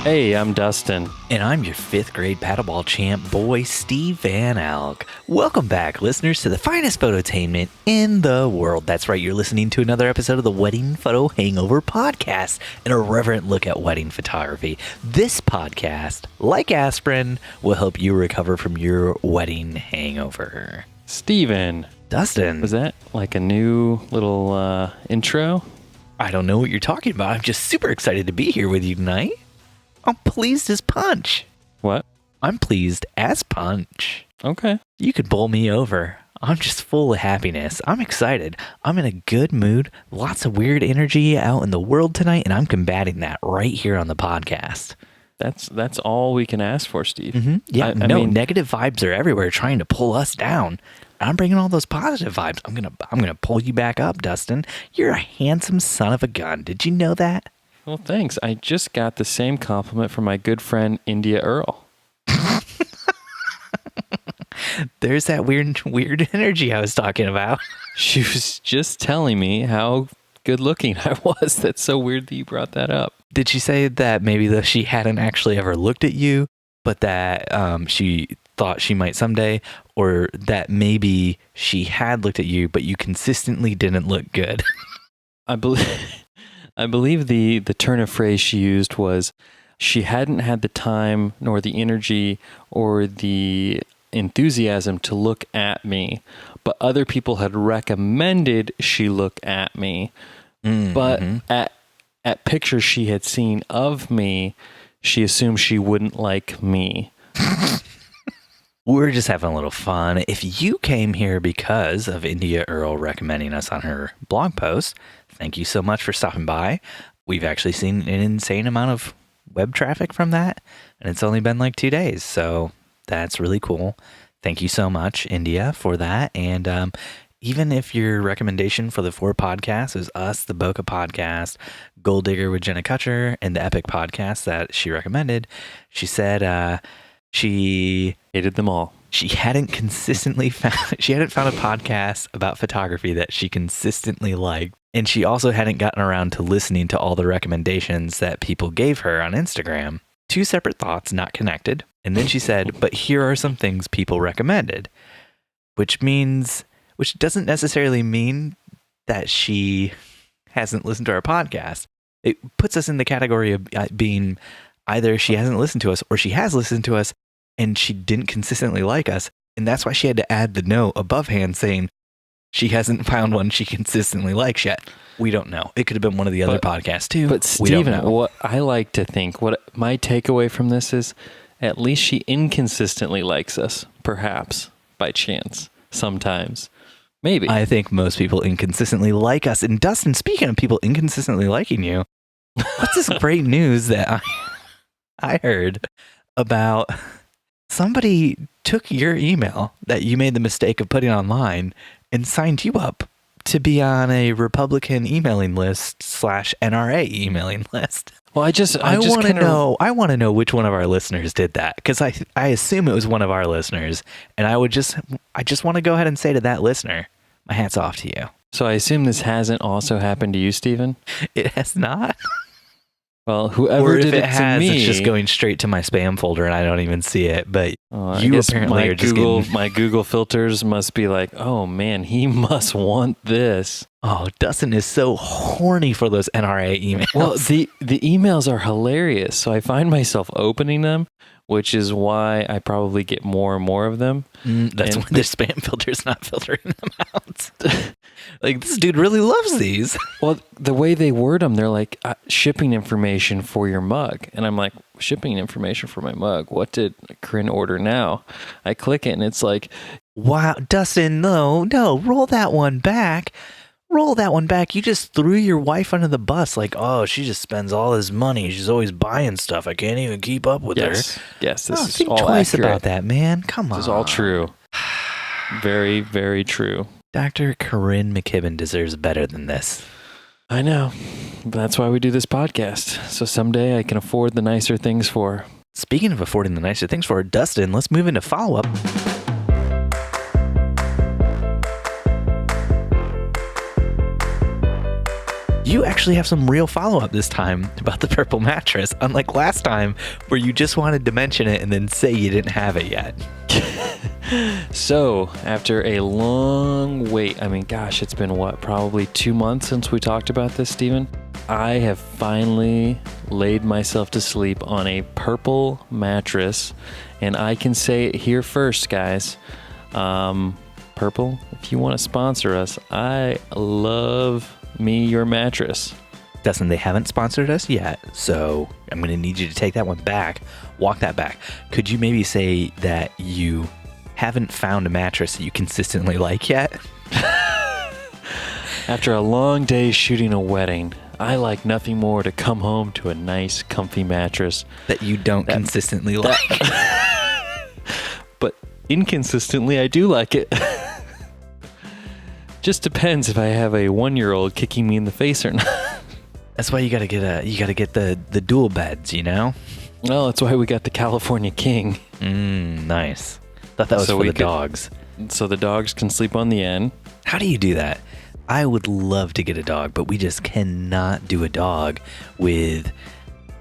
Hey, I'm Dustin. And I'm your 5th grade paddleball champ boy, Steve Van Alk. Welcome back, listeners, to the finest phototainment in the world. That's right, you're listening to another episode of the Wedding Photo Hangover podcast, an irreverent look at wedding photography. This podcast, like aspirin, will help you recover from your wedding hangover. Steven. Dustin. Was that like a new little intro? I don't know what you're talking about. I'm just super excited to be here with you tonight. I'm pleased as punch. What? I'm pleased as punch. Okay. You could bowl me over. I'm just full of happiness. I'm excited. I'm in a good mood. Lots of weird energy out in the world tonight, and I'm combating that right here on the podcast. That's all we can ask for, Steve. Mm-hmm. Yeah, I mean, negative vibes are everywhere trying to pull us down. I'm bringing all those positive vibes. I'm gonna pull you back up, Dustin. You're a handsome son of a gun. Did you know that? Well, thanks. I just got the same compliment from my good friend India Earl. There's that weird energy I was talking about. She was just telling me how good looking I was. That's so weird that you brought that up. Did she say that maybe she hadn't actually ever looked at you, but that she thought she might someday, or that maybe she had looked at you, but you consistently didn't look good? I believe the turn of phrase she used was she hadn't had the time nor the energy or the enthusiasm to look at me, but other people had recommended she look at me. But at pictures she had seen of me, she assumed she wouldn't like me. We're just having a little fun. If you came here because of India Earl recommending us on her blog post, thank you so much for stopping by. We've actually seen an insane amount of web traffic from that, and it's only been like 2 days, so that's really cool. Thank you so much, India, for that. And even if your recommendation for the 4 podcasts is us, the Boca podcast, Gold Digger with Jenna Kutcher, and the Epic podcast that she recommended, she said she hated them all. She hadn't found a podcast about photography that she consistently liked. And she also hadn't gotten around to listening to all the recommendations that people gave her on Instagram. 2 separate thoughts, not connected. And then she said, but here are some things people recommended, which doesn't necessarily mean that she hasn't listened to our podcast. It puts us in the category of being either she hasn't listened to us or she has listened to us and she didn't consistently like us. And that's why she had to add the note above hand saying she hasn't found one she consistently likes yet. We don't know. It could have been one of the other podcasts too. But Steven, what I like to think, what my takeaway from this is, at least she inconsistently likes us, perhaps, by chance, sometimes. Maybe. I think most people inconsistently like us. And Dustin, speaking of people inconsistently liking you, what's this great news that I heard about? Somebody took your email that you made the mistake of putting online and signed you up to be on a Republican emailing list / NRA emailing list. Well, I want to know which one of our listeners did that, because I assume it was one of our listeners, and I just want to go ahead and say to that listener, my hat's off to you. So I assume this hasn't also happened to you, Steven? It has not. Well, whoever did it to me, it's just going straight to my spam folder and I don't even see it. But you apparently are just my Google filters must be like, oh man, he must want this. Oh, Dustin is so horny for those NRA emails. Well, the emails are hilarious, so I find myself opening them, which is why I probably get more and more of them. That's why the spam filter's not filtering them out. Like, this dude really loves these. Well, the way they word them, they're like, shipping information for your mug. And I'm like, shipping information for my mug? What did Corinne order now? I click it and it's like, wow, Dustin, no, roll that one back. You just threw your wife under the bus. Like, oh, she just spends all this money. She's always buying stuff. I can't even keep up with her. Yes, this is think all twice accurate about that, man. Come on. This is all true. Very, very true. Dr. Corinne McKibben deserves better than this. I know. That's why we do this podcast. So someday I can afford the nicer things for her. Speaking of affording the nicer things for her, Dustin, let's move into follow-up. You actually have some real follow-up this time about the purple mattress, unlike last time where you just wanted to mention it and then say you didn't have it yet. So, after a long wait, I mean, gosh, it's been probably 2 months since we talked about this, Steven? I have finally laid myself to sleep on a purple mattress, and I can say it here first, guys. Purple, if you want to sponsor us, I love me your mattress. Dustin, they haven't sponsored us yet, so I'm going to need you to take that one back, walk that back. Could you maybe say that you haven't found a mattress that you consistently like yet? After a long day shooting a wedding, I like nothing more to come home to a nice, comfy mattress. That you don't consistently like. But inconsistently, I do like it. Just depends if I have a 1-year-old kicking me in the face or not. That's why you gotta get the dual beds, you know? Well, that's why we got the California King. Nice. Thought that was for the dogs. So the dogs can sleep on the end. How do you do that? I would love to get a dog, but we just cannot do a dog with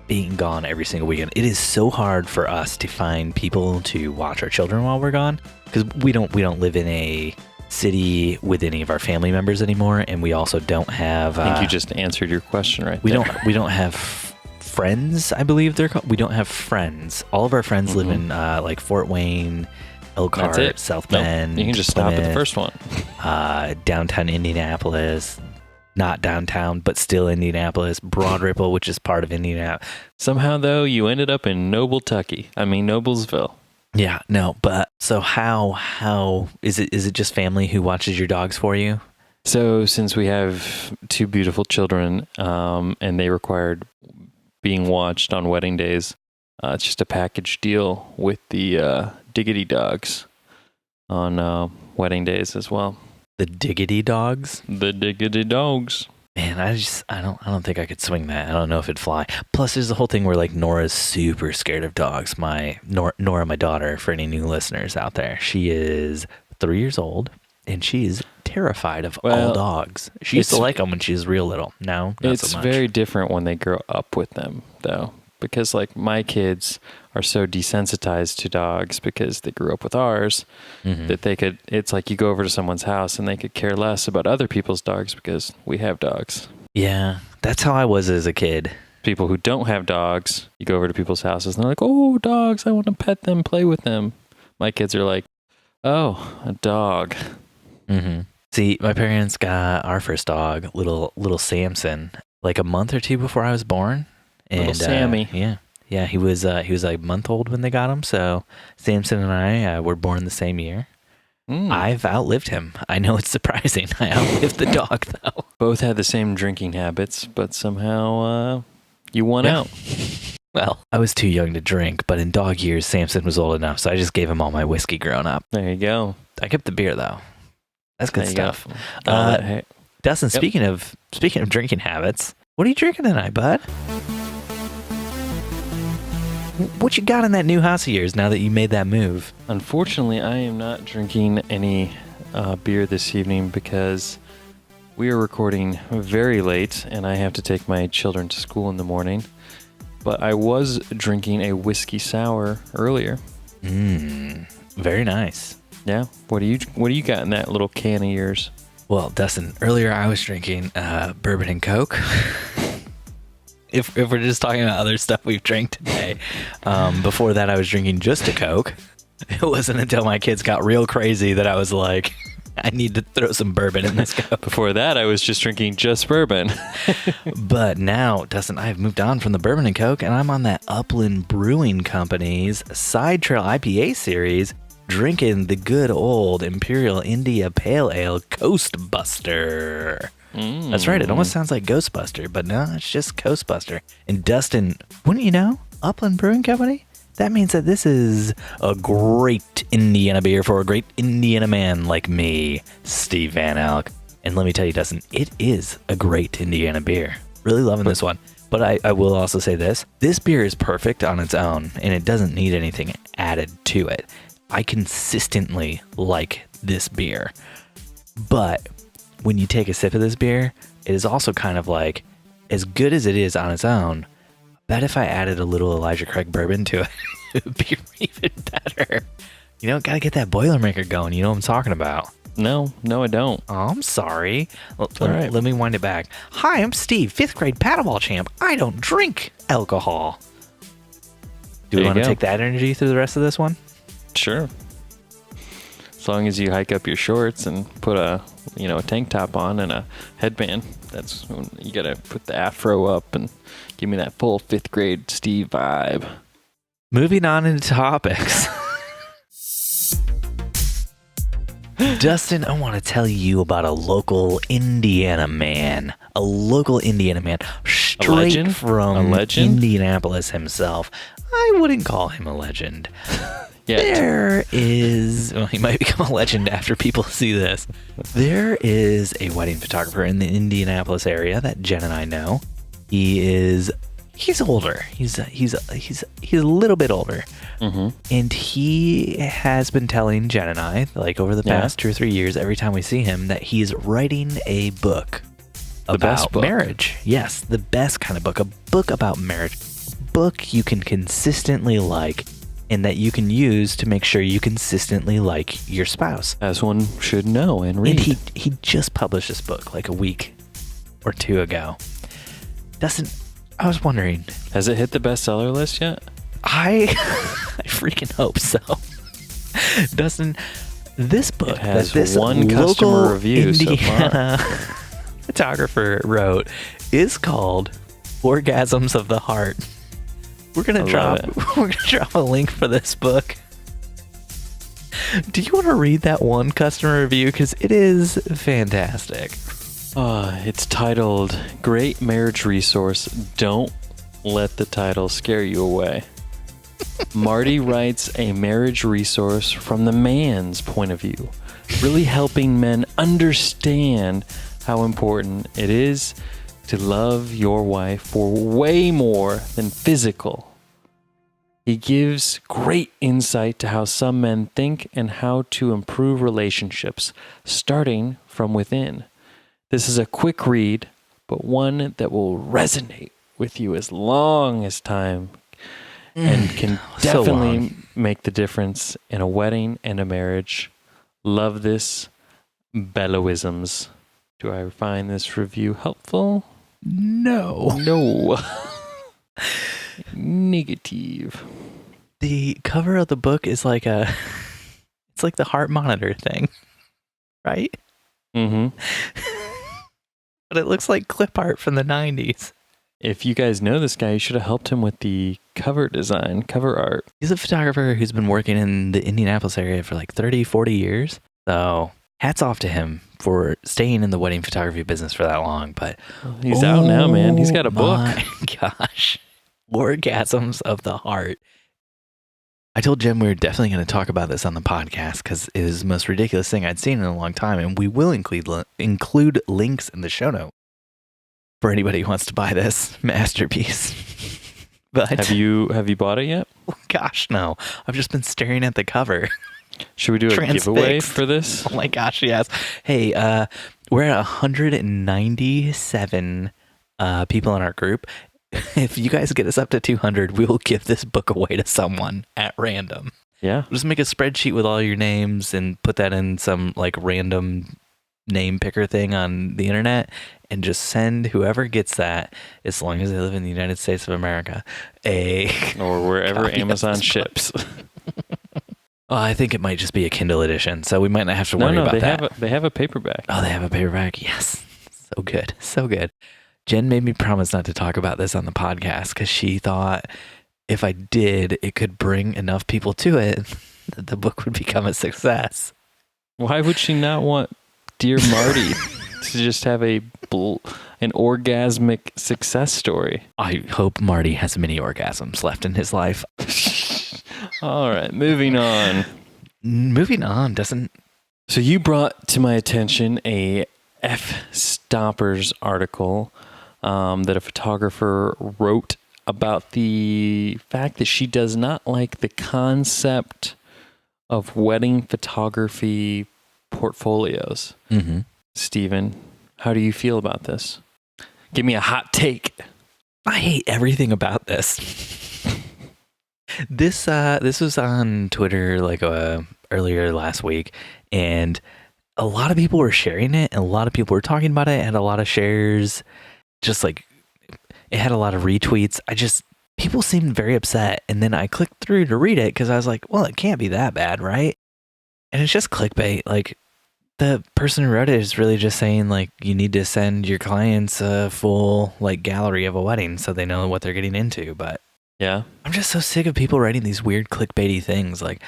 being gone every single weekend. It is so hard for us to find people to watch our children while we're gone, because we don't live in a city with any of our family members anymore, and we also don't have. I think you just answered your question right we there. We don't have friends. I believe they're called. We don't have friends. All of our friends live in like Fort Wayne, Elkhart, South Bend. You can just stop at the first one. Downtown Indianapolis, not downtown, but still Indianapolis. Broad Ripple, which is part of Indianapolis. Somehow, though, you ended up in Noblesville. Yeah, no, but so how is it? Is it just family who watches your dogs for you? So since we have 2 beautiful children, and they required being watched on wedding days, it's just a package deal with the Diggity dogs on wedding days as well. The Diggity dogs? The Diggity dogs. Man, I don't think I could swing that. I don't know if it'd fly. Plus, there's the whole thing where like Nora's super scared of dogs. Nora, my daughter, for any new listeners out there, she is 3 years old and she is terrified of all dogs. She used to like them when she was real little. Now, not so much. It's very different when they grow up with them, though, because like my kids are so desensitized to dogs because they grew up with ours that it's like you go over to someone's house and they could care less about other people's dogs because we have dogs. Yeah, that's how I was as a kid. People who don't have dogs, you go over to people's houses and they're like, oh, dogs, I want to pet them, play with them. My kids are like, oh, a dog. See, my parents got our first dog, little Samson, like a month or 2 before I was born. And, little Sammy. Yeah, he was like a month old when they got him. So Samson and I were born the same year. I've outlived him. I know it's surprising. I outlived the dog, though. Both had the same drinking habits, but somehow you won out. Well, I was too young to drink, but in dog years, Samson was old enough, so I just gave him all my whiskey growing up. There you go. I kept the beer, though. That's good stuff. Dustin, speaking of drinking habits, what are you drinking tonight, bud? What you got in that new house of yours now that you made that move? Unfortunately, I am not drinking any beer this evening because we are recording very late and I have to take my children to school in the morning. But I was drinking a whiskey sour earlier. Very nice. Yeah. What do you got in that little can of yours? Well, Dustin, earlier I was drinking bourbon and Coke. If we're just talking about other stuff we've drank today. Before that, I was drinking just a Coke. It wasn't until my kids got real crazy that I was like, I need to throw some bourbon in this Coke. Before that, I was just drinking just bourbon. But now, Dustin, I've moved on from the bourbon and Coke, and I'm on that Upland Brewing Company's Side Trail IPA series, drinking the good old Imperial India Pale Ale Coastbuster. That's right. It almost sounds like Ghostbuster, but no, it's just Coastbuster. And Dustin, wouldn't you know, Upland Brewing Company? That means that this is a great Indiana beer for a great Indiana man like me, Steve Van Elk. And let me tell you, Dustin, it is a great Indiana beer. Really loving this one. But I will also say this. This beer is perfect on its own, and it doesn't need anything added to it. I consistently like this beer. But when you take a sip of this beer, it is also kind of like, as good as it is on its own, I bet if I added a little Elijah Craig bourbon to it, it would be even better. You know, gotta get that Boilermaker going. You know what I'm talking about. No, I don't. Oh, I'm sorry. right. Let me wind it back. Hi, I'm Steve, 5th grade paddleball champ. I don't drink alcohol. Do we want to take that energy through the rest of this one? Sure. As long as you hike up your shorts and put a tank top on and a headband. That's when you gotta put the afro up and give me that full 5th grade Steve vibe. Moving on into topics. Dustin, I want to tell you about a local Indiana man. Straight from Indianapolis himself. I wouldn't call him a legend. There is... Well, he might become a legend after people see this. There is a wedding photographer in the Indianapolis area that Jen and I know. He's older. He's a little bit older. Mm-hmm. And he has been telling Jen and I, like over the past 2 or 3 years, every time we see him, that he's writing a book about marriage. Yes, the best kind of book. A book about marriage. A book you can consistently like and that you can use to make sure you consistently like your spouse. As one should know and read. And he just published this book like a week or 2 ago. Dustin, I was wondering, has it hit the bestseller list yet? I freaking hope so. Dustin, this book has that this one customer review Indiana so far. photographer wrote is called Orgasms of the Heart. We're gonna drop a link for this book. Do you want to read that one customer review? Because it is fantastic. It's titled Great Marriage Resource. Don't let the title scare you away. Marty writes a marriage resource from the man's point of view, really helping men understand how important it is to love your wife for way more than physical. He gives great insight to how some men think and how to improve relationships, starting from within. This is a quick read, but one that will resonate with you as long as time and can definitely make the difference in a wedding and a marriage. Love this. Bellowisms. Do I find this review helpful? No. Negative. The cover of the book is like it's like the heart monitor thing, right? Mm-hmm. But it looks like clip art from the 90s. If you guys know this guy, you should have helped him with the cover design, cover art. He's a photographer who's been working in the Indianapolis area for like 30, 40 years. So hats off to him for staying in the wedding photography business for that long. But he's out now, man. He's got a book. My gosh. Orgasms of the Heart. I told Jim we were definitely going to talk about this on the podcast because it is the most ridiculous thing I'd seen in a long time. And we will include links in the show note for anybody who wants to buy this masterpiece. But have you bought it yet? Oh, gosh, no. I've just been staring at the cover. Should we do a giveaway for this? Oh my gosh, yes. Hey, we're at 197 people in our group. If you guys get us up to 200, we will give this book away to someone at random. Yeah. Just make a spreadsheet with all your names and put that in some like random name picker thing on the internet and just send whoever gets that, as long as they live in the United States of America, or wherever Amazon ships. Well, I think it might just be a Kindle edition, so we might not have to worry about that. They have a paperback. Oh, they have a paperback? Yes. So good. So good. Jen made me promise not to talk about this on the podcast because she thought if I did, it could bring enough people to it that the book would become a success. Why would she not want dear Marty to just have an orgasmic success story? I hope Marty has many orgasms left in his life. All right, moving on. So you brought to my attention a F. Stoppers article that a photographer wrote about the fact that she does not like the concept of wedding photography portfolios. Mm-hmm. Stephen, How do you feel about this? Give me a hot take. I hate everything about this. This was on Twitter like earlier last week, and a lot of people were sharing it, and a lot of people were talking about it, and a lot of shares. Just like it had a lot of retweets. People seemed very upset, and then I clicked through to read it because I was like, well, it can't be that bad, right? And it's just clickbait. Like, the person who wrote it is really just saying, like, you need to send your clients a full, like, gallery of a wedding so they know what they're getting into. But yeah, I'm just so sick of people writing these weird clickbaity things. Like,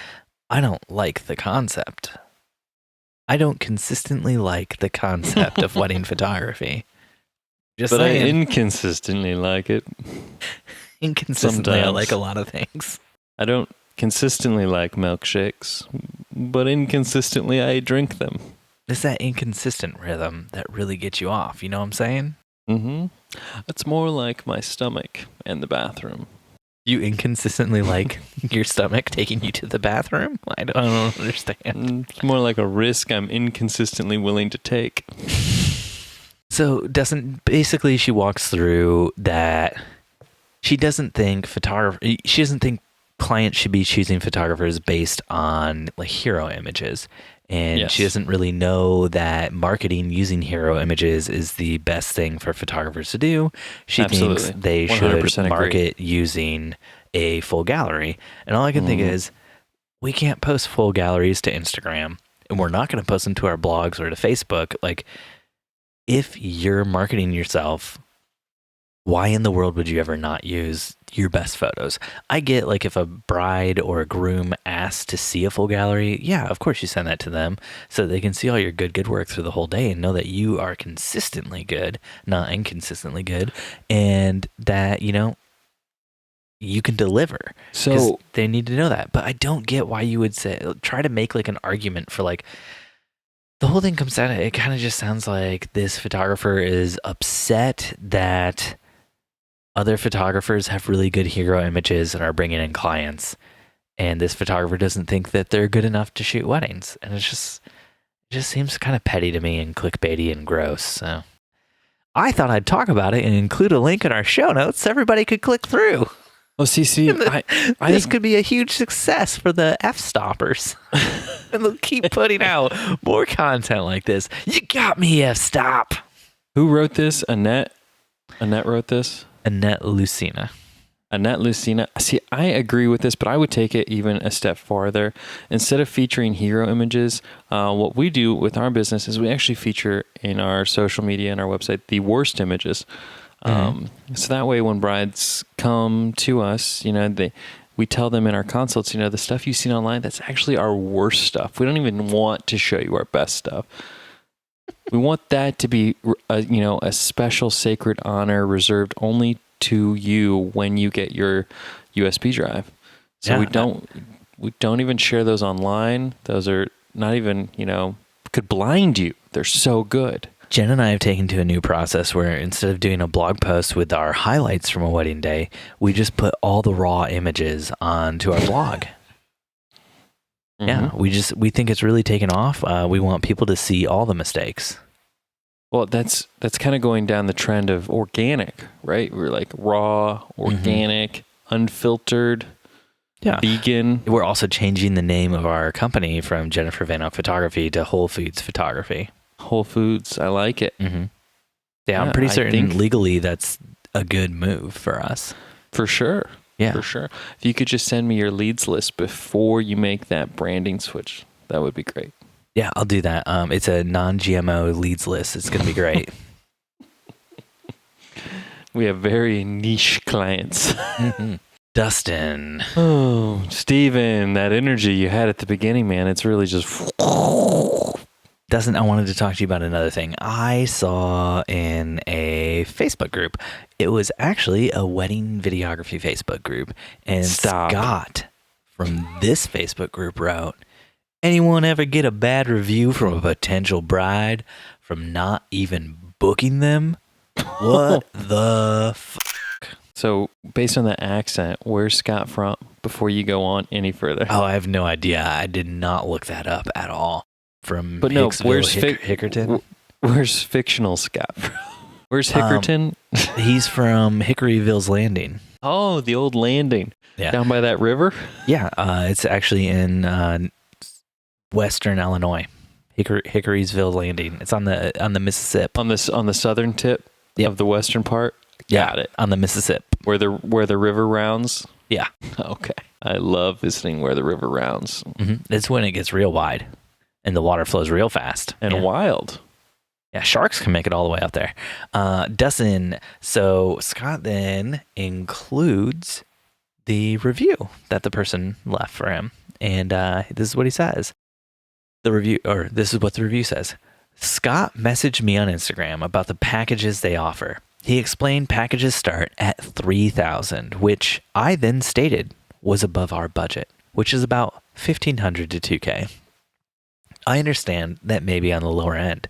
I don't like the concept. I don't consistently like the concept of wedding photography. Just but saying. I inconsistently like it. Inconsistently, Sometimes. I like a lot of things. I don't consistently like milkshakes, but inconsistently I drink them. It's that inconsistent rhythm that really gets you off. You know what I'm saying? Mm-hmm. It's more like my stomach and the bathroom. You inconsistently like your stomach taking you to the bathroom? I don't understand. It's more like a risk I'm inconsistently willing to take. So basically she walks through that she doesn't think clients should be choosing photographers based on like hero images. And Yes. she doesn't really know that marketing using hero images is the best thing for photographers to do. She Absolutely. thinks they 100% should agree. market using a full gallery. And all I can think is, we can't post full galleries to Instagram, and we're not going to post them to our blogs or to Facebook. Like, if you're marketing yourself, why in the world would you ever not use your best photos? I get, like, if a bride or a groom asks to see a full gallery, yeah, of course you send that to them so they can see all your good work through the whole day and know that you are consistently good, not inconsistently good, and that, you know, you can deliver. So They need to know that. But I don't get why you would try to make like an argument for like, the whole thing comes down to, it kind of just sounds like this photographer is upset that other photographers have really good hero images and are bringing in clients, and this photographer doesn't think that they're good enough to shoot weddings. And it just seems kind of petty to me and clickbaity and gross. So I thought I'd talk about it and include a link in our show notes so everybody could click through. well, see, This could be a huge success for the F-stoppers. And they'll keep putting out more content like this. You got me, F-stop. who wrote this? Annette wrote this. Annette Lucina. Annette Lucina. See, I agree with this, but I would take it even a step farther. Instead of featuring hero images, what we do with our business is we actually feature in our social media and our website the worst images. So that way, when brides come to us, you know, we tell them in our consults, you know, the stuff you've seen online, that's actually our worst stuff. We don't even want to show you our best stuff. We want that to be, a special sacred honor reserved only to you when you get your USB drive. So Yeah. we don't even share those online. Those are not even, could blind you. They're so good. Jen and I have taken to a new process where instead of doing a blog post with our highlights from a wedding day, we just put all the raw images onto our blog. Yeah, we think it's really taken off. We want people to see all the mistakes. Well, that's kind of going down the trend of organic, right? We're like raw, organic, unfiltered, vegan. We're also changing the name of our company from Jennifer Van Ock Photography to Whole Foods Photography. Whole Foods, I like it. Yeah, I'm pretty certain legally that's a good move for us. For sure. Yeah. For sure. If you could just send me your leads list before you make that branding switch, that would be great. Yeah, I'll do that. It's a non-GMO leads list. It's going to be great. We have very niche clients. Dustin. Oh, Steven, that energy you had at the beginning, man, it's really just... Dustin, I wanted to talk to you about another thing. I saw in a Facebook group. It was actually a wedding videography Facebook group. And Scott from this Facebook group wrote, anyone ever get a bad review from a potential bride from not even booking them? What the fuck? So, based on that accent, where's Scott from before you go on any further? Oh, I have no idea. I did not look that up at all. From but Hicksville, no, where's Hickerton? Where's fictional Scott from? Where's Hickerton? He's from Hickoryville's Landing. Oh, the old landing. Yeah. Down by that river? Yeah, it's actually in western Illinois. Hickoryville Landing. It's on the Mississippi. On the southern tip of the western part? Got it. On the Mississippi. Where the river rounds? Yeah. Okay. I love visiting where the river rounds. Mm-hmm. It's when it gets real wide and the water flows real fast. And wild. Yeah, sharks can make it all the way up there. Dustin, so Scott then includes the review that the person left for him. And this is what he says. This is what the review says. Scott messaged me on Instagram about the packages they offer. He explained packages start at $3,000, which I then stated was above our budget, which is about $1,500 to $2,000. I understand that may be on the lower end,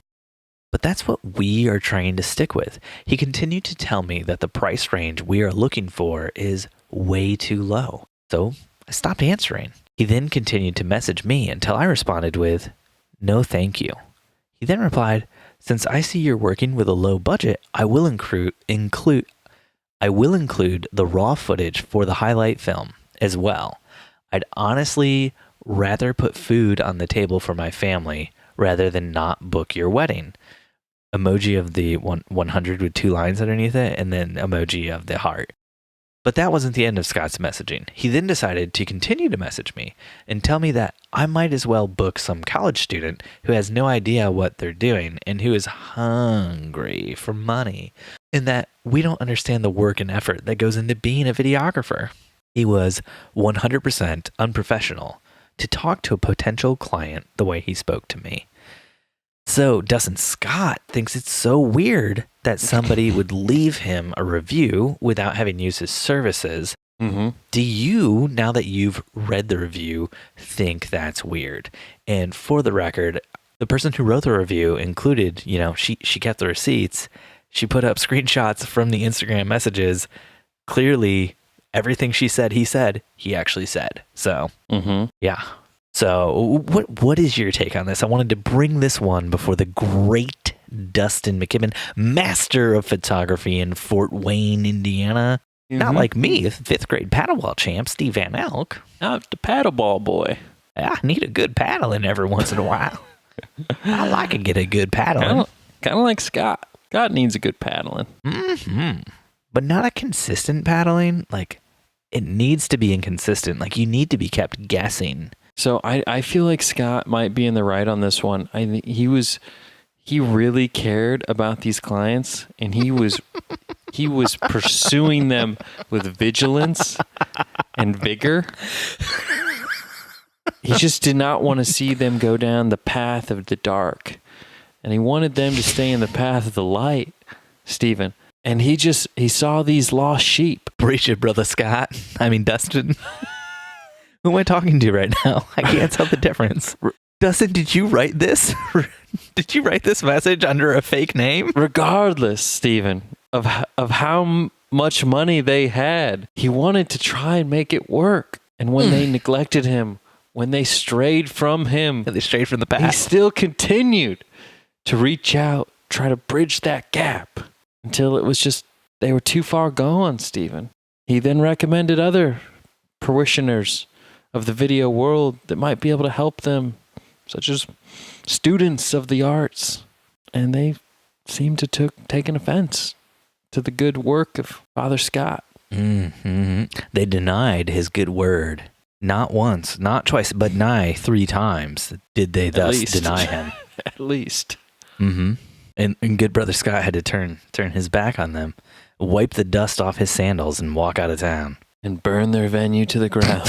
but that's what we are trying to stick with. He continued to tell me that the price range we are looking for is way too low. So I stopped answering. He then continued to message me until I responded with, "No, thank you." He then replied, "Since I see you're working with a low budget, I will include the raw footage for the highlight film as well. I'd honestly rather put food on the table for my family rather than not book your wedding." Emoji of the 100 with 2 lines underneath it, and then emoji of the heart. But that wasn't the end of Scott's messaging. He then decided to continue to message me and tell me that I might as well book some college student who has no idea what they're doing and who is hungry for money, and that we don't understand the work and effort that goes into being a videographer. He was 100% unprofessional to talk to a potential client the way he spoke to me. So Dustin Scott thinks it's so weird that somebody would leave him a review without having used his services. Mm-hmm. Do you, now that you've read the review, think that's weird? And for the record, the person who wrote the review included, she kept the receipts. She put up screenshots from the Instagram messages. Clearly, everything she said, he actually said. So, yeah. So what is your take on this? I wanted to bring this one before the great Dustin McKibben, master of photography in Fort Wayne, Indiana. Mm-hmm. Not like me, 5th grade paddleball champ, Steve Van Elk. I'm the paddleball boy. I need a good paddling every once in a while. I like to get a good paddling. Kind of like Scott. Scott needs a good paddling. Mm-hmm. But not a consistent paddling. Like, it needs to be inconsistent. Like, you need to be kept guessing. So I feel like Scott might be in the right on this one. I think he really cared about these clients, and he was pursuing them with vigilance and vigor. He just did not want to see them go down the path of the dark, and he wanted them to stay in the path of the light, Stephen. And he saw these lost sheep. Brace your brother Scott. I mean Dustin. Who am I talking to right now? I can't tell the difference. Dustin, did you write this? Did you write this message under a fake name? Regardless, Stephen, of how much money they had, he wanted to try and make it work. And when they neglected him, when they strayed from him, they strayed from the path, he still continued to reach out, try to bridge that gap until it was just, they were too far gone, Stephen. He then recommended other parishioners of the video world that might be able to help them, such as students of the arts. And they seemed to take an offense to the good work of Father Scott. Mm-hmm. They denied his good word. Not once, not twice, but nigh 3 times did they thus deny him. At least. Mm-hmm. And good brother Scott had to turn his back on them, wipe the dust off his sandals, and walk out of town. And burn their venue to the ground.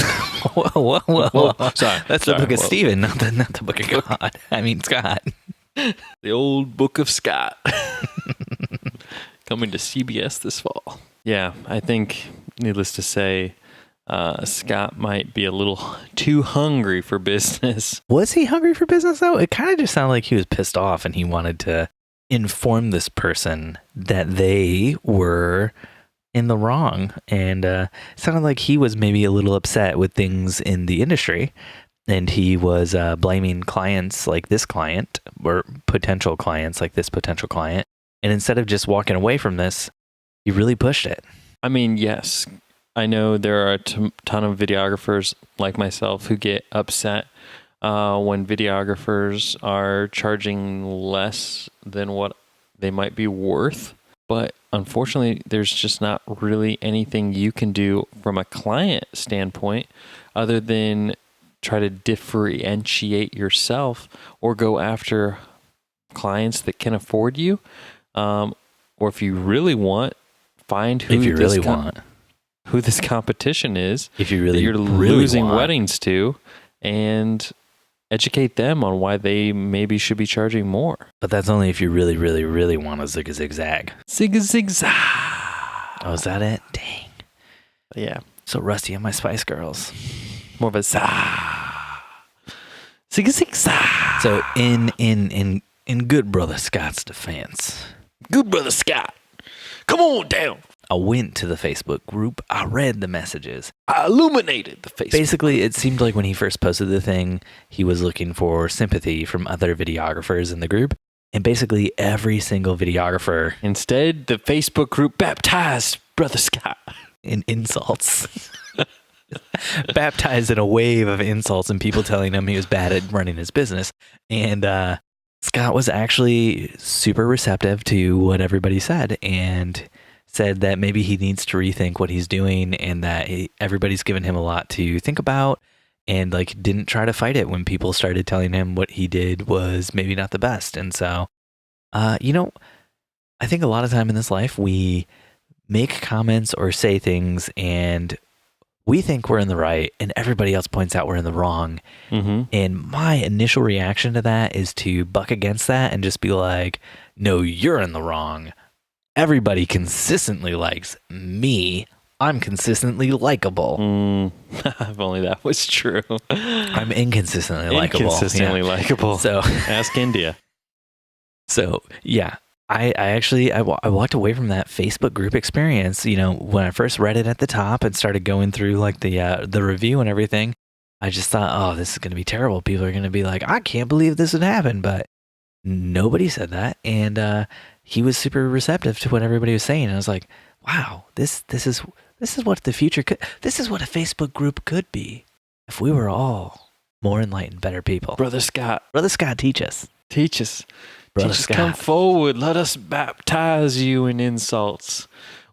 Whoa. Sorry. That's the book of Stephen, not the book of God. I mean, Scott. The old book of Scott. Coming to CBS this fall. Yeah, I think, needless to say, Scott might be a little too hungry for business. Was he hungry for business, though? It kind of just sounded like he was pissed off and he wanted to inform this person that they were in the wrong, and it sounded like he was maybe a little upset with things in the industry, And he was blaming clients like this client or potential clients like this potential client. And instead of just walking away from this, he really pushed it. I mean, yes, I know there are a ton of videographers like myself who get upset when videographers are charging less than what they might be worth. But unfortunately, there's just not really anything you can do from a client standpoint other than try to differentiate yourself or go after clients that can afford you. Or if you really want, find who this competition is. If you really, you're losing weddings to, and educate them on why they maybe should be charging more. But that's only if you really, really, really want to zig-a-zig-zag. Zig-a-zig-zag. Oh, is that it? Dang. Yeah. So rusty on my Spice Girls. More of a zah. Zig-a-zig-zag. So in good brother Scott's defense. Good brother Scott. Come on down. I went to the Facebook group. I read the messages. I illuminated the Facebook. Basically, it seemed like when he first posted the thing, he was looking for sympathy from other videographers in the group. And basically every single videographer. Instead, the Facebook group baptized Brother Scott In insults. Baptized in a wave of insults and people telling him he was bad at running his business. And Scott was actually super receptive to what everybody said and said that maybe he needs to rethink what he's doing and that everybody's given him a lot to think about, and like didn't try to fight it when people started telling him what he did was maybe not the best. And so, I think a lot of time in this life we make comments or say things and we think we're in the right and everybody else points out we're in the wrong. Mm-hmm. And my initial reaction to that is to buck against that and just be like, no, you're in the wrong. Everybody consistently likes me. I'm consistently likable. If only that was true. I'm inconsistently likable. Inconsistently likable. So ask India. So yeah, I walked away from that Facebook group experience. When I first read it at the top and started going through like the review and everything, I just thought, oh, this is going to be terrible. People are going to be like, I can't believe this would happen. But nobody said that. And, he was super receptive to what everybody was saying. And I was like, wow, this is what the future could, this is what a Facebook group could be if we were all more enlightened, better people. Brother Scott, teach us. Teach us. Brother Teach us, Scott. come forward. Let us baptize you in insults.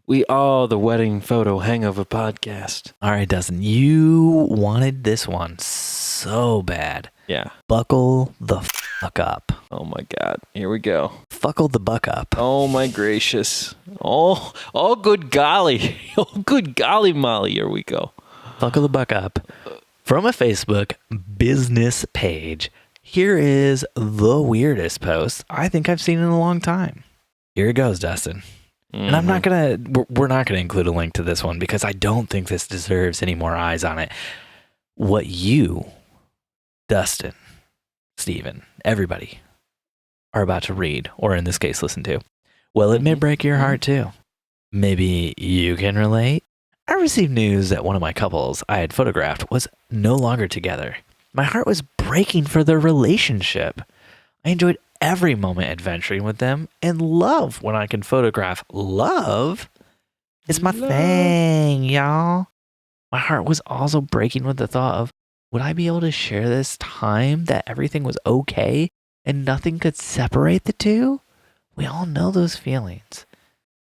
We are the Wedding Photo Hangover podcast. All right, Dustin, you wanted this one so bad. Yeah. Buckle the fuck up. Oh my God. Here we go. Fuckle the buck up. Oh my gracious. Oh good golly. Oh good golly molly. Here we go. Fuckle the buck up. From a Facebook business page, here is the weirdest post I think I've seen in a long time. Here it goes, Dustin. Mm-hmm. And we're not gonna include a link to this one because I don't think this deserves any more eyes on it. What you, Dustin, Steven, everybody are about to read, or in this case, listen to. Well, it may break your heart too. Maybe you can relate. I received news that one of my couples I had photographed was no longer together. My heart was breaking for their relationship. I enjoyed every moment adventuring with them and love when I can photograph. Love is my thing, y'all. My heart was also breaking with the thought of, would I be able to share this time that everything was okay and nothing could separate the two? We all know those feelings.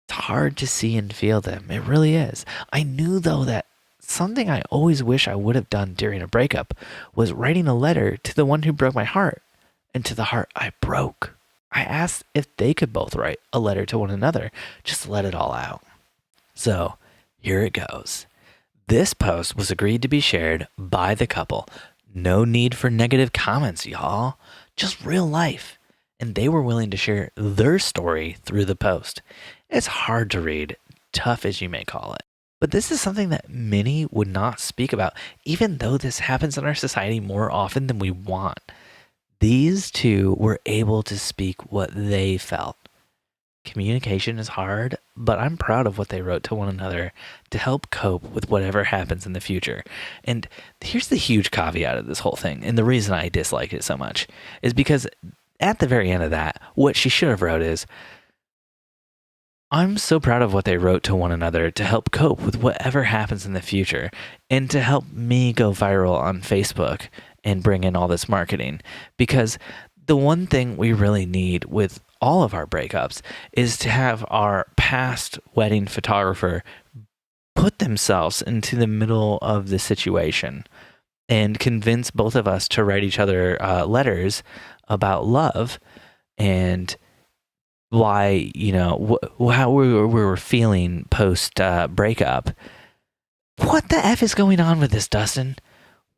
It's hard to see and feel them. It really is. I knew, though, that something I always wish I would have done during a breakup was writing a letter to the one who broke my heart and to the heart I broke. I asked if they could both write a letter to one another, just to let it all out. So here it goes. This post was agreed to be shared by the couple. No need for negative comments, y'all. Just real life. And they were willing to share their story through the post. It's hard to read, tough as you may call it. But this is something that many would not speak about, even though this happens in our society more often than we want. These two were able to speak what they felt. communication is hard, but I'm proud of what they wrote to one another to help cope with whatever happens in the future. And here's the huge caveat of this whole thing, and the reason I dislike it so much is because at the very end of that, what she should have wrote is, I'm so proud of what they wrote to one another to help cope with whatever happens in the future and to help me go viral on Facebook and bring in all this marketing. Because the one thing we really need with all of our breakups is to have our past wedding photographer put themselves into the middle of the situation and convince both of us to write each other letters about love and why, how we were feeling post breakup. What the F is going on with this, Dustin?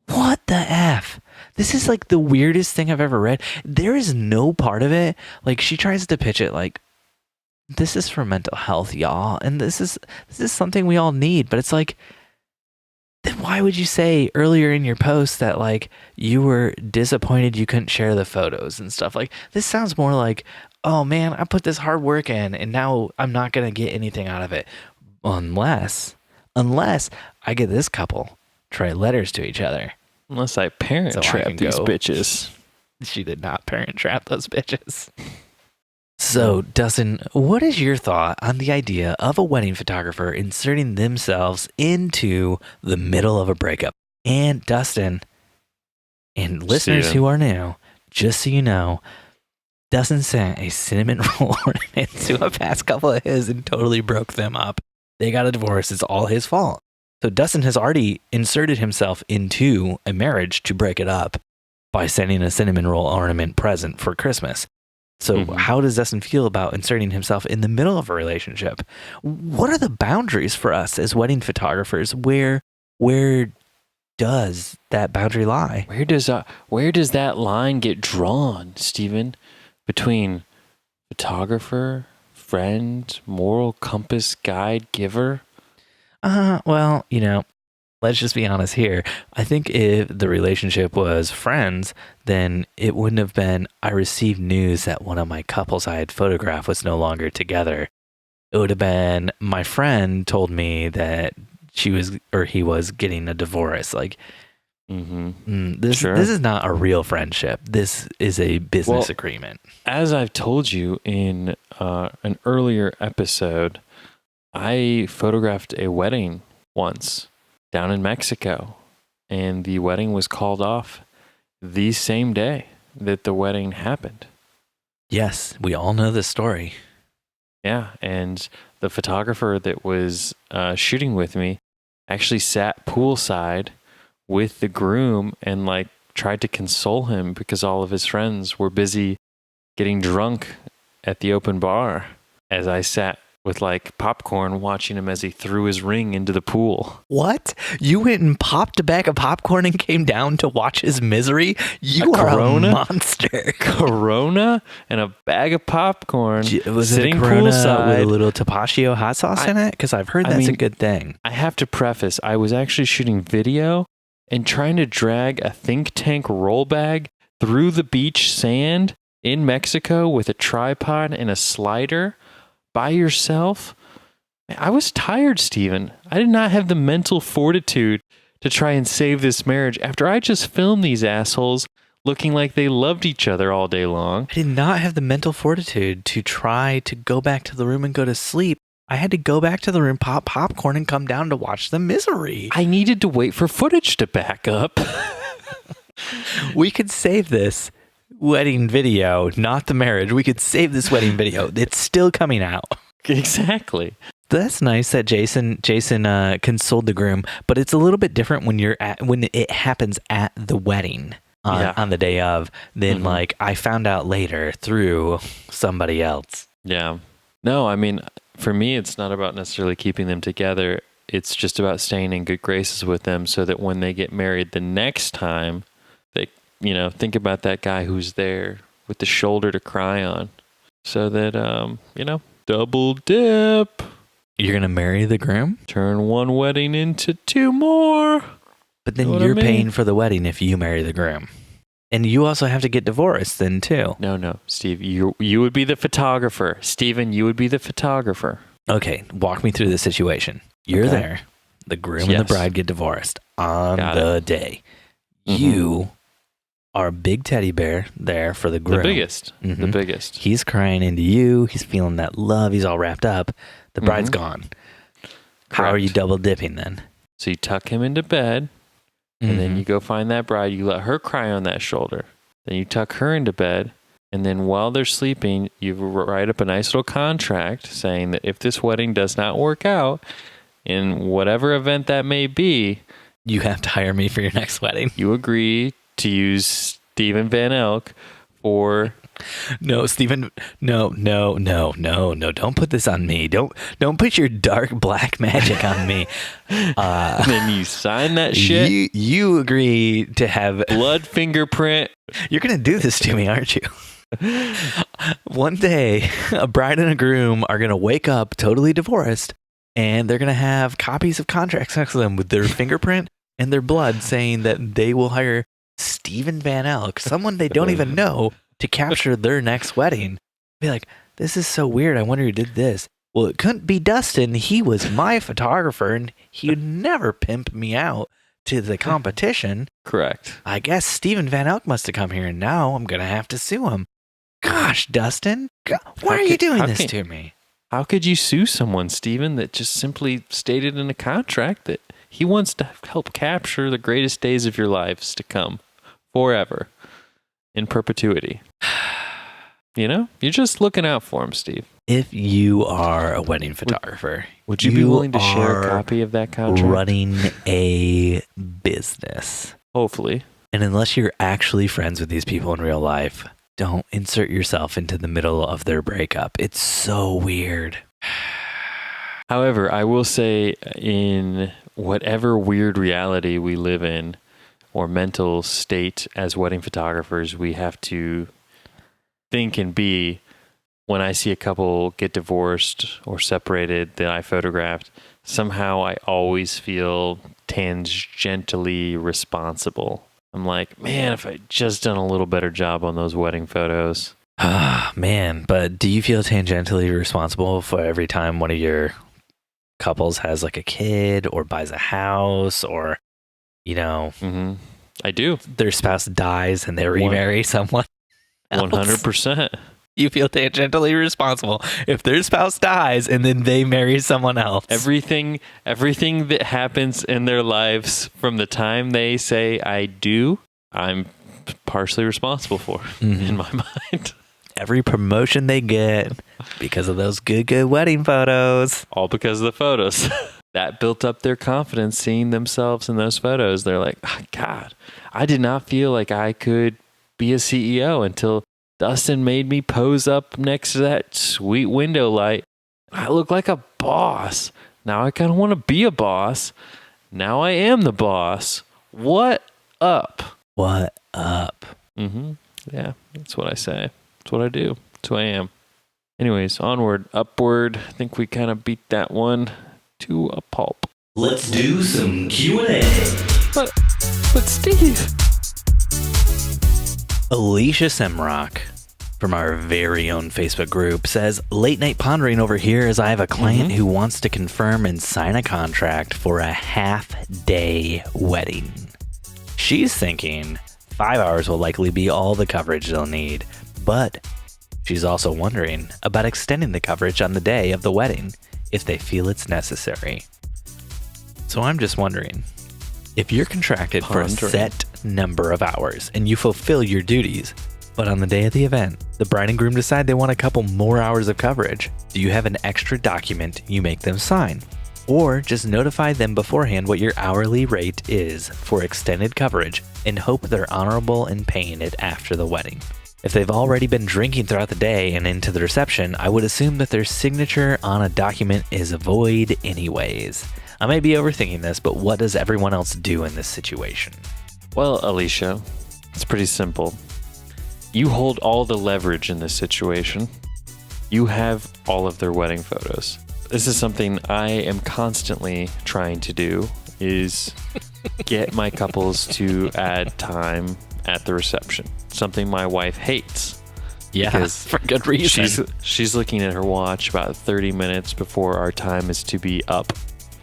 What the F? This is like the weirdest thing I've ever read. There is no part of it. Like, she tries to pitch it like, this is for mental health, y'all. And this is something we all need. But it's like, then why would you say earlier in your post that like you were disappointed you couldn't share the photos and stuff? Like, this sounds more like, oh man, I put this hard work in and now I'm not going to get anything out of it. Unless I get this couple to write letters to each other. Unless I parent trap these bitches. She did not parent trap those bitches. So, Dustin, what is your thought on the idea of a wedding photographer inserting themselves into the middle of a breakup? And Dustin, and listeners who are new, just so you know, Dustin sent a cinnamon roll ornament to a past couple of his and totally broke them up. They got a divorce. It's all his fault. So Dustin has already inserted himself into a marriage to break it up by sending a cinnamon roll ornament present for Christmas. So how does Dustin feel about inserting himself in the middle of a relationship? What are the boundaries for us as wedding photographers? Where does that boundary lie? Where does that line get drawn, Stephen? Between photographer, friend, moral compass, guide, giver? Well, let's just be honest here. I think if the relationship was friends, then it wouldn't have been, I received news that one of my couples I had photographed was no longer together. It would have been, my friend told me that he was getting a divorce. Like, this is not a real friendship. This is a business agreement. As I've told you in an earlier episode, I photographed a wedding once down in Mexico, and the wedding was called off the same day that the wedding happened. Yes, we all know this story. Yeah, and the photographer that was shooting with me actually sat poolside with the groom and like tried to console him because all of his friends were busy getting drunk at the open bar as I sat with like popcorn watching him as he threw his ring into the pool. What? You went and popped a bag of popcorn and came down to watch his misery? You are a monster. Corona and a bag of popcorn. Was sitting it a Corona poolside with a little Tapatio hot sauce in it? Because I've heard that's a good thing. I have to preface, I was actually shooting video and trying to drag a think tank roll bag through the beach sand in Mexico with a tripod and a slider by yourself. I was tired, Stephen. I did not have the mental fortitude to try and save this marriage after I just filmed these assholes looking like they loved each other all day long. I did not have the mental fortitude to try to go back to the room and go to sleep. I had to go back to the room, pop popcorn, and come down to watch the misery. I needed to wait for footage to back up. We could save this wedding video, not the marriage. We could save this wedding video. It's still coming out. Exactly. That's nice that Jason consoled the groom, but it's a little bit different when it happens at the wedding on the day of than like I found out later through somebody else. Yeah. No, I mean, for me, it's not about necessarily keeping them together. It's just about staying in good graces with them so that when they get married the next time, they, think about that guy who's there with the shoulder to cry on so that, double dip. You're going to marry the groom? Turn one wedding into two more. But then you're paying for the wedding if you marry the groom. And you also have to get divorced then too. No, Steve, you would be the photographer. Steven, you would be the photographer. Okay, walk me through the situation. You're there. The groom and the bride get divorced on the day. You are a big teddy bear there for the groom. The biggest. The biggest. He's crying into you. He's feeling that love. He's all wrapped up. The bride's gone. How are you double dipping then? So you tuck him into bed, and then you go find that bride. You let her cry on that shoulder. Then you tuck her into bed, and then while they're sleeping, you write up a nice little contract saying that if this wedding does not work out, in whatever event that may be, you have to hire me for your next wedding. You agree to use Steven Van Elk for... No, Steven, no. Don't put this on me. Don't put your dark black magic on me. And then you sign that shit. You agree to have blood fingerprint. You're going to do this to me, aren't you? One day, a bride and a groom are going to wake up totally divorced, and they're going to have copies of contracts next to them with their fingerprint and their blood saying that they will hire Steven Van Elk, someone they don't even know, to capture their next wedding. Be like, this is so weird. I wonder who did this. Well, it couldn't be Dustin. He was my photographer, and he'd never pimp me out to the competition. Correct. I guess Steven Van Elk must have come here, and now I'm going to have to sue him. Gosh, Dustin, why are you doing this to me? How could you sue someone, Steven, that just simply stated in a contract that he wants to help capture the greatest days of your lives to come forever in perpetuity? You know, you're just looking out for him, Steve. If you are a wedding photographer, would you be willing to share a copy of that contract? Running a business. Hopefully. And unless you're actually friends with these people in real life, don't insert yourself into the middle of their breakup. It's so weird. However, I will say, in whatever weird reality we live in or mental state as wedding photographers, we have to think and be, when I see a couple get divorced or separated that I photographed, somehow I always feel tangentially responsible. I'm like, man, if I'd just done a little better job on those wedding photos. Ah, man. But do you feel tangentially responsible for every time one of your couples has like a kid or buys a house or, you know, I do. Their spouse dies and they remarry someone else? 100%. You feel tangentially responsible if their spouse dies and then they marry someone else. Everything that happens in their lives from the time they say I do, I'm partially responsible for in my mind. Every promotion they get because of those good wedding photos. All because of the photos. That built up their confidence seeing themselves in those photos. They're like, oh, God, I did not feel like I could be a CEO until Dustin made me pose up next to that sweet window light. I look like a boss. Now I kind of want to be a boss. Now I am the boss. What up? What up? Yeah, that's what I say. That's what I do. That's who I am. Anyways, onward, upward. I think we kind of beat that one to a pulp. Let's do some Q&A. But Steve. Alicia Semrock from our very own Facebook group says, late night pondering over here as I have a client who wants to confirm and sign a contract for a half-day wedding. She's thinking 5 hours will likely be all the coverage they'll need, but she's also wondering about extending the coverage on the day of the wedding if they feel it's necessary. So I'm just wondering, if you're contracted for a set number of hours and you fulfill your duties, but on the day of the event, the bride and groom decide they want a couple more hours of coverage, do you have an extra document you make them sign? Or just notify them beforehand what your hourly rate is for extended coverage and hope they're honorable in paying it after the wedding? If they've already been drinking throughout the day and into the reception, I would assume that their signature on a document is a void anyways. I may be overthinking this, but what does everyone else do in this situation? Well, Alicia, it's pretty simple. You hold all the leverage in this situation. You have all of their wedding photos. This is something I am constantly trying to do, is get my couples to add time at the reception, something my wife hates. Yeah, Because for good reason. she's looking at her watch about 30 minutes before our time is to be up,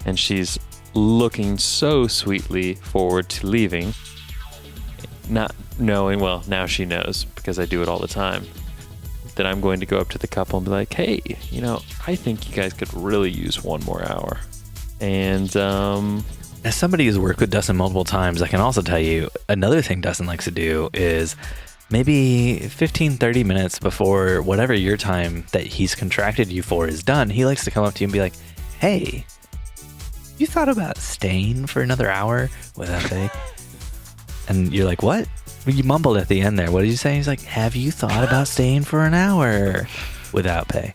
and she's looking so sweetly forward to leaving, not knowing, well, now she knows because I do it all the time, that I'm going to go up to the couple and be like, hey, I think you guys could really use one more hour. And As somebody who's worked with Dustin multiple times, I can also tell you another thing Dustin likes to do is maybe 15, 30 minutes before whatever your time that he's contracted you for is done, he likes to come up to you and be like, hey, you thought about staying for another hour without pay? And you're like, what? You mumbled at the end there. What did you say? He's like, have you thought about staying for an hour without pay?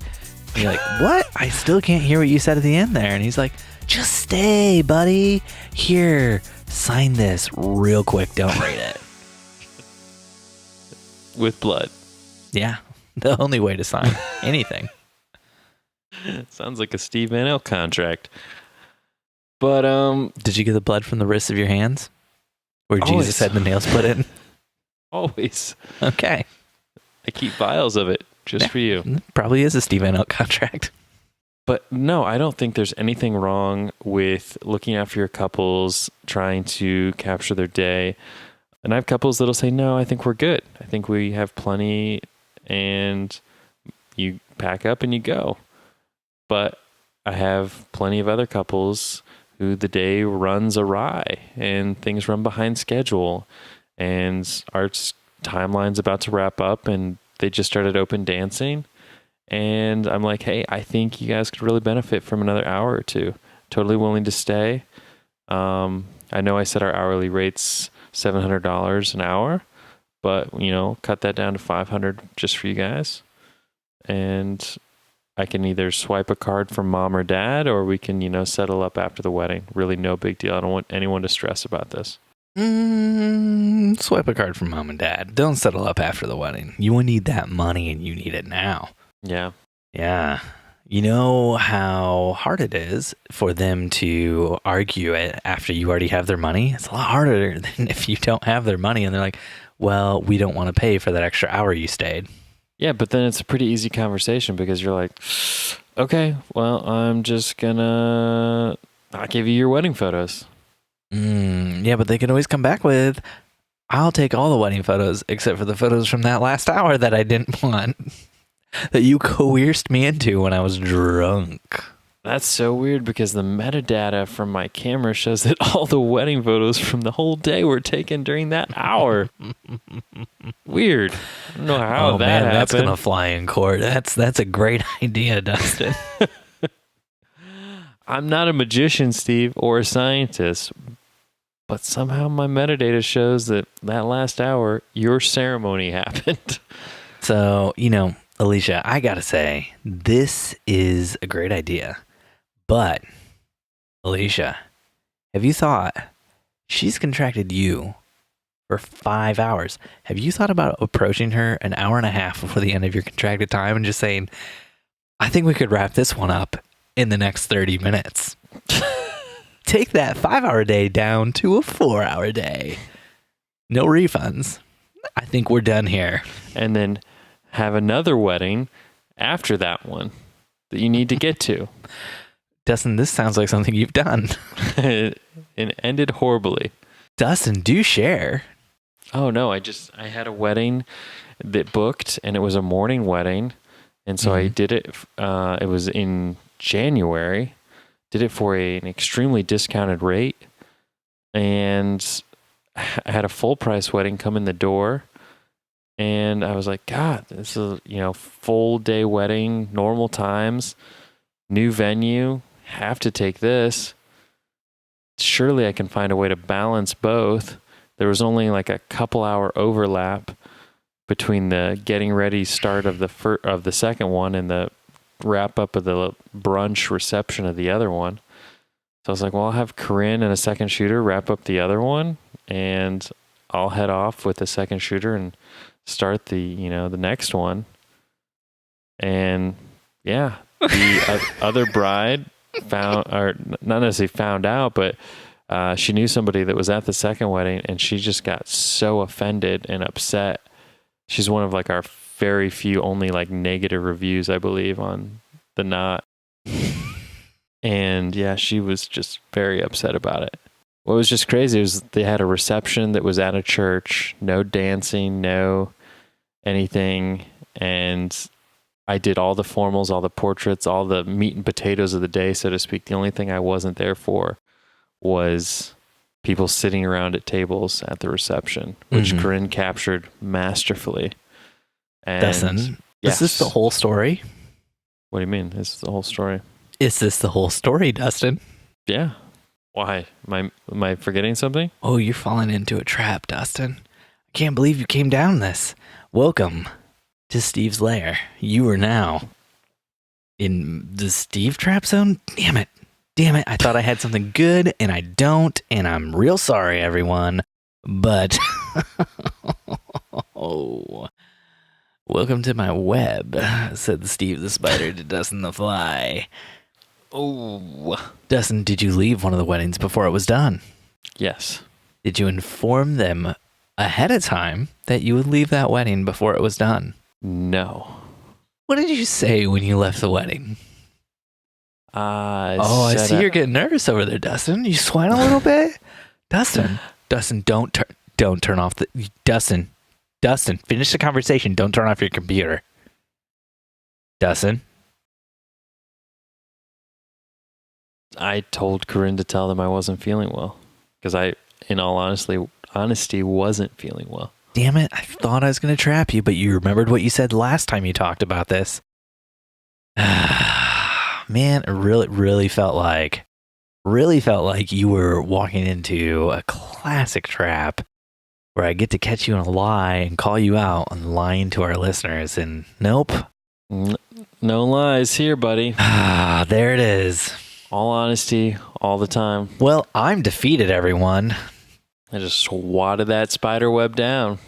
And you're like, what? I still can't hear what you said at the end there. And he's like, just stay, buddy. Here, sign this real quick. Don't rate it. with blood. Yeah, the only way to sign anything. Sounds like a Steve Van Elk contract. But Did you get the blood from the wrists of your hands? Where Always. Jesus had the nails put in? always, Okay. I keep vials of it just for you. Probably is a Steve Van Elk contract. But no, I don't think there's anything wrong with looking after your couples, trying to capture their day. And I have couples that'll say, no, I think we're good. I think we have plenty, and you pack up and you go. But I have plenty of other couples who the day runs awry and things run behind schedule, and our timeline's about to wrap up and they just started open dancing. And I'm like, hey, I think you guys could really benefit from another hour or two. Totally willing to stay. I know I said our hourly rate's $700 an hour, but cut that down to $500 just for you guys. And I can either swipe a card from mom or dad, or we can, settle up after the wedding. Really no big deal. I don't want anyone to stress about this. Swipe a card from mom and dad. Don't settle up after the wedding. You will need that money, and you need it now. Yeah. Yeah. You know how hard it is for them to argue it after you already have their money? It's a lot harder than if you don't have their money and they're like, well, we don't want to pay for that extra hour you stayed. Yeah, but then it's a pretty easy conversation because you're like, okay, well, I'm just gonna not give you your wedding photos. Yeah, but they can always come back with, I'll take all the wedding photos except for the photos from that last hour that I didn't want, that you coerced me into when I was drunk. That's so weird because the metadata from my camera shows that all the wedding photos from the whole day were taken during that hour. Weird. I don't know how that happened. That's gonna fly in court. That's a great idea, Dustin. I'm not a magician, Steve, or a scientist, but somehow my metadata shows that last hour, your ceremony happened. So, Alicia, I gotta say, this is a great idea. But, Alicia, have you thought she's contracted you for 5 hours? Have you thought about approaching her an hour and a half before the end of your contracted time and just saying, I think we could wrap this one up in the next 30 minutes? Take that 5-hour day down to a 4-hour day. No refunds. I think we're done here. And then have another wedding after that one that you need to get to. Dustin, this sounds like something you've done. It ended horribly. Dustin, do share. Oh no, I had a wedding that booked, and it was a morning wedding. And so I did it. It was in January. Did it for an extremely discounted rate, and I had a full price wedding come in the door. And I was like, God, this is full day wedding, normal times, new venue. Have to take this. Surely I can find a way to balance both. There was only like a couple hour overlap between the getting ready start of the second one and the wrap up of the brunch reception of the other one. So I was like, well, I'll have Corinne and a second shooter wrap up the other one, and I'll head off with the second shooter and start the the next one. And yeah, the other bride not necessarily found out, but She knew somebody that was at the second wedding, and she just got so offended and upset. She's one of like our very few only like negative reviews, I believe, on the Knot. And yeah, she was just very upset about it. What was just crazy was they had a reception that was at a church, no dancing, no anything. And I did all the formals, all the portraits, all the meat and potatoes of the day, so to speak. The only thing I wasn't there for was people sitting around at tables at the reception, which Corinne captured masterfully. And Dustin, is this the whole story? What do you mean? Is the whole story? Is this the whole story, Dustin? Yeah. Why? Am I forgetting something? Oh, you're falling into a trap, Dustin. I can't believe you came down this. Welcome to Steve's lair. You are now in the Steve trap zone? Damn it. I thought I had something good, and I don't, and I'm real sorry, everyone. But, oh, welcome to my web, said Steve the spider to Dustin the fly. Oh, Dustin, did you leave one of the weddings before it was done? Yes. Did you inform them ahead of time that you would leave that wedding before it was done? No. What did you say when you left the wedding? I see you're getting nervous over there, Dustin. You sweat a little bit? Dustin, don't turn off the... Dustin, finish the conversation. Don't turn off your computer. Dustin? I told Corinne to tell them I wasn't feeling well. Because I, in all honesty, wasn't feeling well. Damn it, I thought I was going to trap you, but you remembered what you said last time you talked about this. Man, it really felt like you were walking into a classic trap where I get to catch you in a lie and call you out on lying to our listeners. And nope. No lies here, buddy. There it is. All honesty, all the time. Well, I'm defeated, everyone. I just swatted that spider web down.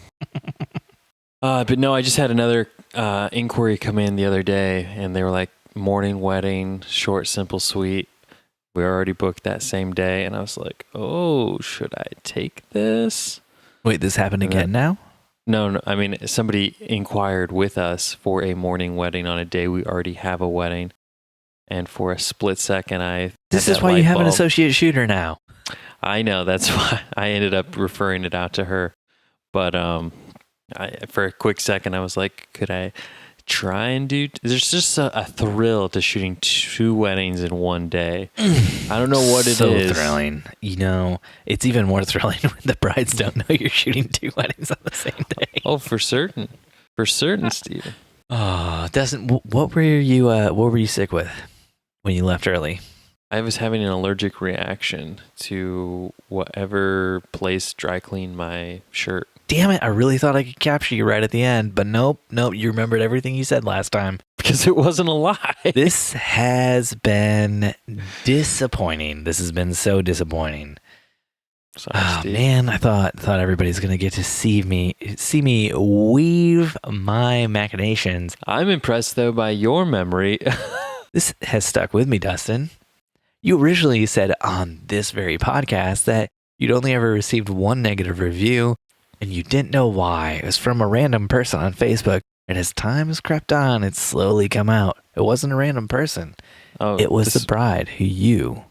But no, I just had another inquiry come in the other day, and they were like, morning wedding, short, simple, sweet. We already booked that same day, and I was like, oh, should I take this? Wait, this happened again now? No, I mean, somebody inquired with us for a morning wedding on a day we already have a wedding. And for a split second, This is why you have an associate shooter now. I know, that's why I ended up referring it out to her. But for a quick second, I was like, could I try and do... There's just a thrill to shooting 2 weddings in one day. I don't know what it is. So thrilling. You know, it's even more thrilling when the brides don't know you're shooting 2 weddings on the same day. Oh, for certain. For certain, Steven. Oh, Dustin, what were you sick with when you left early? I was having an allergic reaction to whatever place dry cleaned my shirt. Damn it, I really thought I could capture you right at the end, but nope, you remembered everything you said last time. Because it wasn't a lie. This has been disappointing. This has been so disappointing. Sorry, Steve. Man, I thought everybody's gonna get to see me weave my machinations. I'm impressed though by your memory. This has stuck with me, Dustin. You originally said on this very podcast that you'd only ever received 1 negative review, and you didn't know why. It was from a random person on Facebook, and as time has crept on, it's slowly come out. It wasn't a random person. Oh, it was the bride who you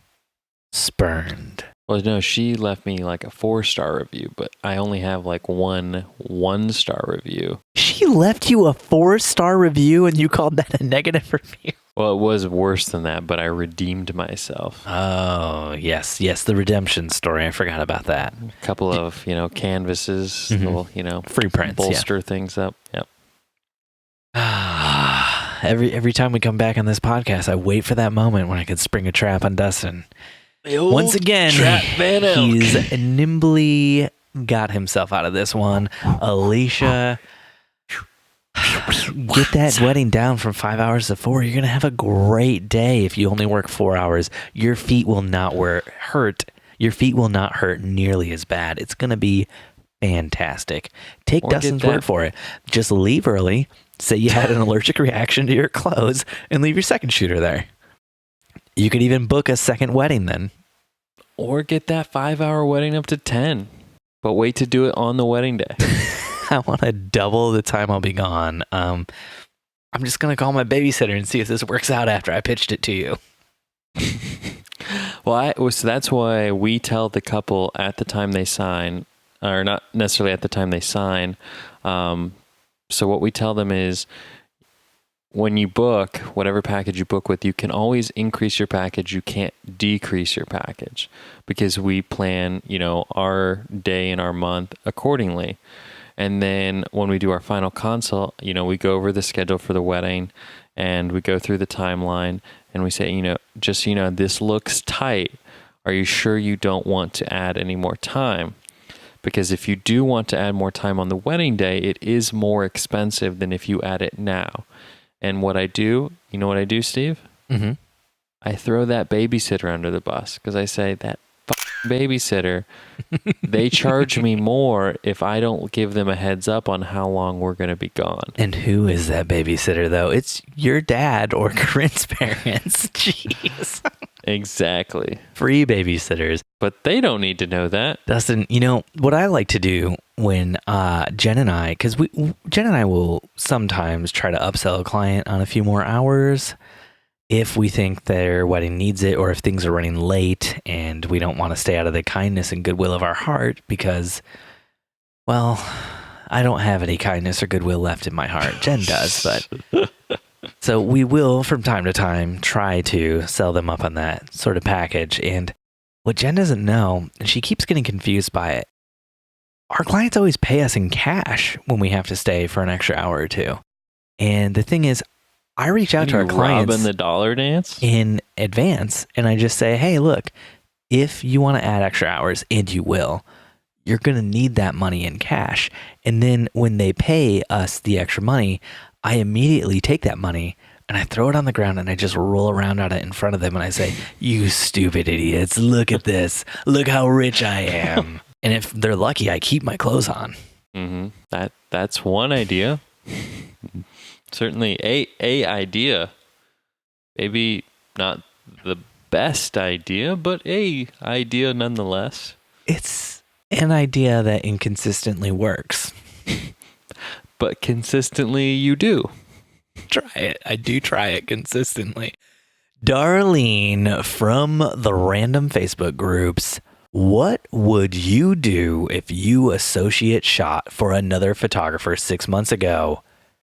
spurned. Well, no, she left me like a 4-star review, but I only have like one 1-star review. She left you a 4-star review and you called that a negative review? Well, it was worse than that, but I redeemed myself. Oh, yes, the redemption story. I forgot about that. A couple of, canvases, little, free prints, bolster things up. Yep. Every time we come back on this podcast, I wait for that moment when I can spring a trap on Dustin. Once again, he's nimbly got himself out of this one. Alicia, get that wedding down from 5 hours to 4. You're going to have a great day if you only work 4 hours. Your feet will not hurt. Your feet will not hurt nearly as bad. It's going to be fantastic. Take Dustin's word for it. Just leave early. Say you had an allergic reaction to your clothes and leave your second shooter there. You could even book a second wedding then. Or get that 5-hour wedding up to 10. But wait to do it on the wedding day. I want to double the time I'll be gone. I'm just going to call my babysitter and see if this works out after I pitched it to you. So that's why we tell the couple at the time they sign, or not necessarily at the time they sign. So what we tell them is, when you book, whatever package you book with, you can always increase your package. You can't decrease your package, because we plan, our day and our month accordingly. And then when we do our final consult, we go over the schedule for the wedding and we go through the timeline and we say, this looks tight. Are you sure you don't want to add any more time? Because if you do want to add more time on the wedding day, it is more expensive than if you add it now. And what I do, Steve? Mm-hmm. I throw that babysitter under the bus, because I say, that babysitter, they charge me more if I don't give them a heads up on how long we're going to be gone. And who is that babysitter, though? It's your dad or Corinne's parents. Jeez. Exactly. Free babysitters. But they don't need to know that. Dustin, what I like to do when Jen and I will sometimes try to upsell a client on a few more hours if we think their wedding needs it, or if things are running late and we don't want to stay out of the kindness and goodwill of our heart because, well, I don't have any kindness or goodwill left in my heart. Jen does, but so we will from time to time try to sell them up on that sort of package. And what Jen doesn't know, and she keeps getting confused by it, our clients always pay us in cash when we have to stay for an extra hour or two. And the thing is, I reach out to our clients robbing the dollar dance in advance, and I just say, hey, look, if you want to add extra hours, and you will, you're going to need that money in cash. And then when they pay us the extra money, I immediately take that money and I throw it on the ground and I just roll around on it in front of them and I say, you stupid idiots, look at this. Look how rich I am. And if they're lucky, I keep my clothes on. Mm-hmm. That's one idea. Certainly a idea. Maybe not the best idea, but a idea nonetheless. It's an idea that inconsistently works. But consistently you do. Try it. I do try it consistently. Darlene from the random Facebook groups, what would you do if you associate shot for another photographer 6 months ago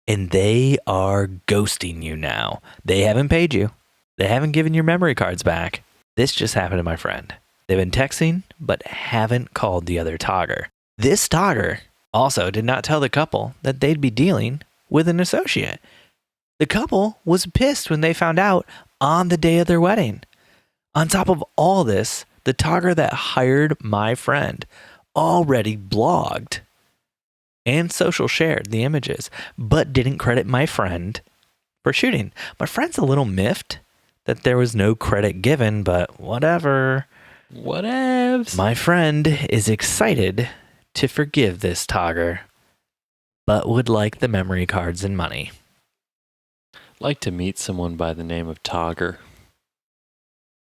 and they are ghosting you now? They haven't paid you. They haven't given your memory cards back. This just happened to my friend. They've been texting, but haven't called the other togger. This togger also did not tell the couple that they'd be dealing with an associate. The couple was pissed when they found out on the day of their wedding. On top of all this, the togger that hired my friend already blogged and social shared the images, but didn't credit my friend for shooting. My friend's a little miffed that there was no credit given, but whatever. Whatevs. My friend is excited to forgive this togger, but would like the memory cards and money. Like to meet someone by the name of Togger.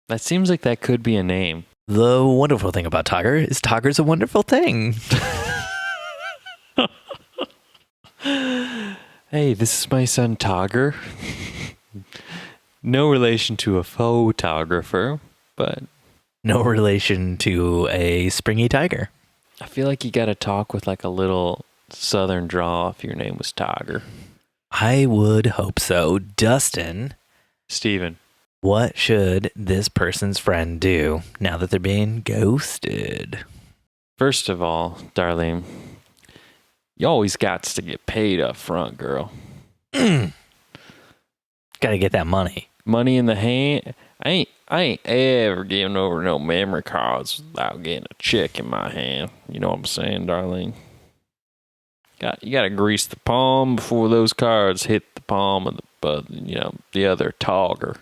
That seems like that could be a name. The wonderful thing about Togger is Togger's a wonderful thing. Hey, this is my son Togger. No relation to a photographer, but no relation to a springy tiger. I feel like you got to talk with like a little southern drawl if your name was Togger. I would hope so. Dustin. Steven. What should this person's friend do now that they're being ghosted? First of all, Darlene, you always got to get paid up front, girl. Got to get that money. Money in the hand. I ain't ever giving over no memory cards without getting a check in my hand. You know what I'm saying, Darlene? You got to grease the palm before those cards hit the palm of the other togger.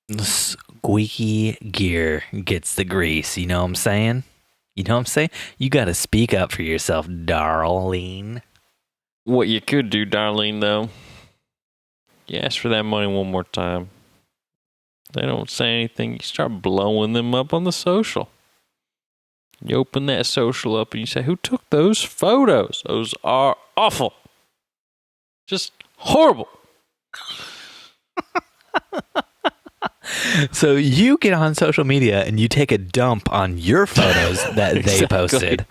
The squeaky gear gets the grease. You know what I'm saying? You got to speak up for yourself, Darlene. What you could do, Darlene, though, you ask for that money one more time. They don't say anything. You start blowing them up on the social. You open that social up and you say, who took those photos? Those are awful. Just horrible. So you get on social media and you take a dump on your photos that they posted.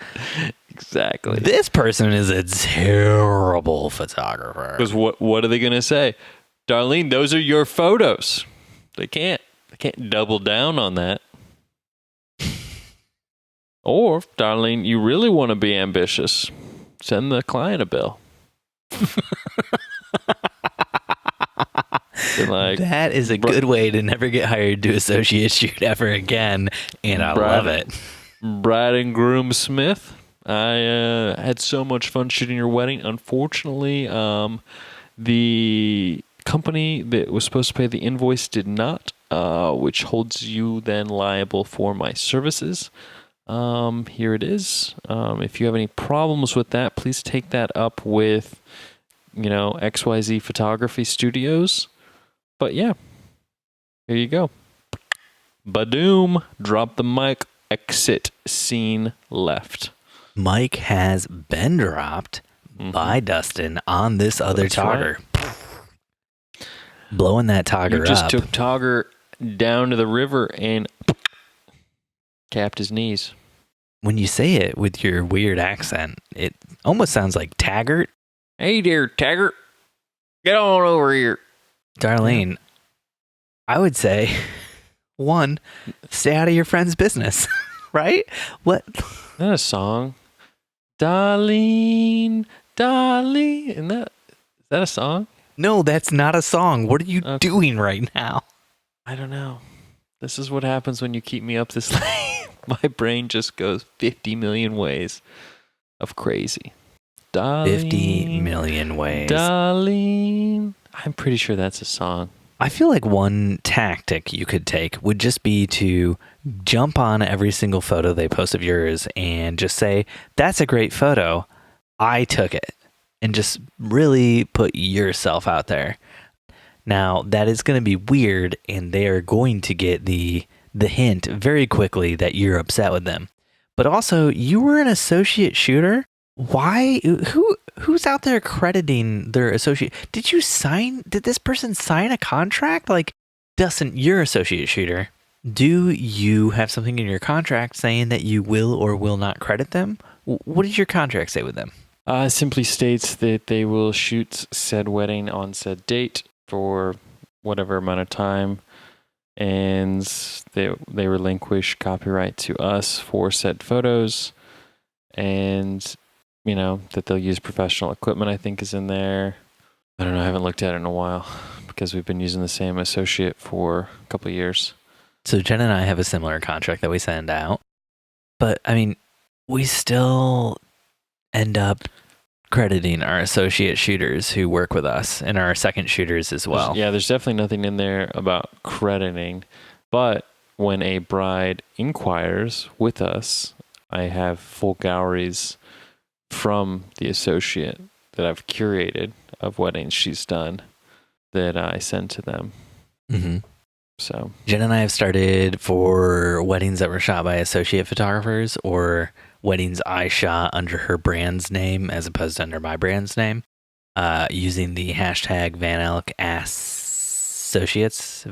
Exactly. This person is a terrible photographer. Because what are they going to say? Darlene, those are your photos. They can't double down on that. Or, Darlene, you really want to be ambitious, send the client a bill. Like, that is a good way to never get hired to associate shoot ever again, and I love it. Bride and groom Smith, I had so much fun shooting your wedding. Unfortunately, the company that was supposed to pay the invoice did not, which holds you then liable for my services. Here it is. If you have any problems with that, please take that up with, XYZ Photography Studios. But yeah, here you go. Badoom, drop the mic, exit scene left. Mic has been dropped by Dustin on this other togger. Right. Blowing that togger up. You just took Togger down to the river and capped his knees. When you say it with your weird accent, it almost sounds like Taggart. Hey there, Taggart. Get on over here. Darlene, I would say, 1, stay out of your friend's business, right? What? Not a song. Darlene. Is that a song? No, that's not a song. What are you doing right now? I don't know. This is what happens when you keep me up this late. My brain just goes 50 million ways of crazy. Darlene, 50 million ways. Darlene. I'm pretty sure that's a song. I feel like one tactic you could take would just be to jump on every single photo they post of yours and just say, that's a great photo. I took it. And just really put yourself out there. Now, that is going to be weird, and they are going to get the hint very quickly that you're upset with them. But also, you were an associate shooter. Why? Who's out there crediting their associate? Did this person sign a contract? Like, Dustin, you're associate shooter. Do you have something in your contract saying that you will or will not credit them? What does your contract say with them? Simply states that they will shoot said wedding on said date for whatever amount of time, and they relinquish copyright to us for said photos, and that they'll use professional equipment, I think, is in there. I don't know. I haven't looked at it in a while because we've been using the same associate for a couple of years. So Jen and I have a similar contract that we send out, but I mean, we still end up crediting our associate shooters who work with us and our second shooters as well. There's definitely nothing in there about crediting, but when a bride inquires with us, I have full galleries from the associate that I've curated of weddings she's done that I send to them. Mm-hmm. So Jen and I have started for weddings that were shot by associate photographers or weddings I shot under her brand's name as opposed to under my brand's name, using the hashtag Van Elk Associates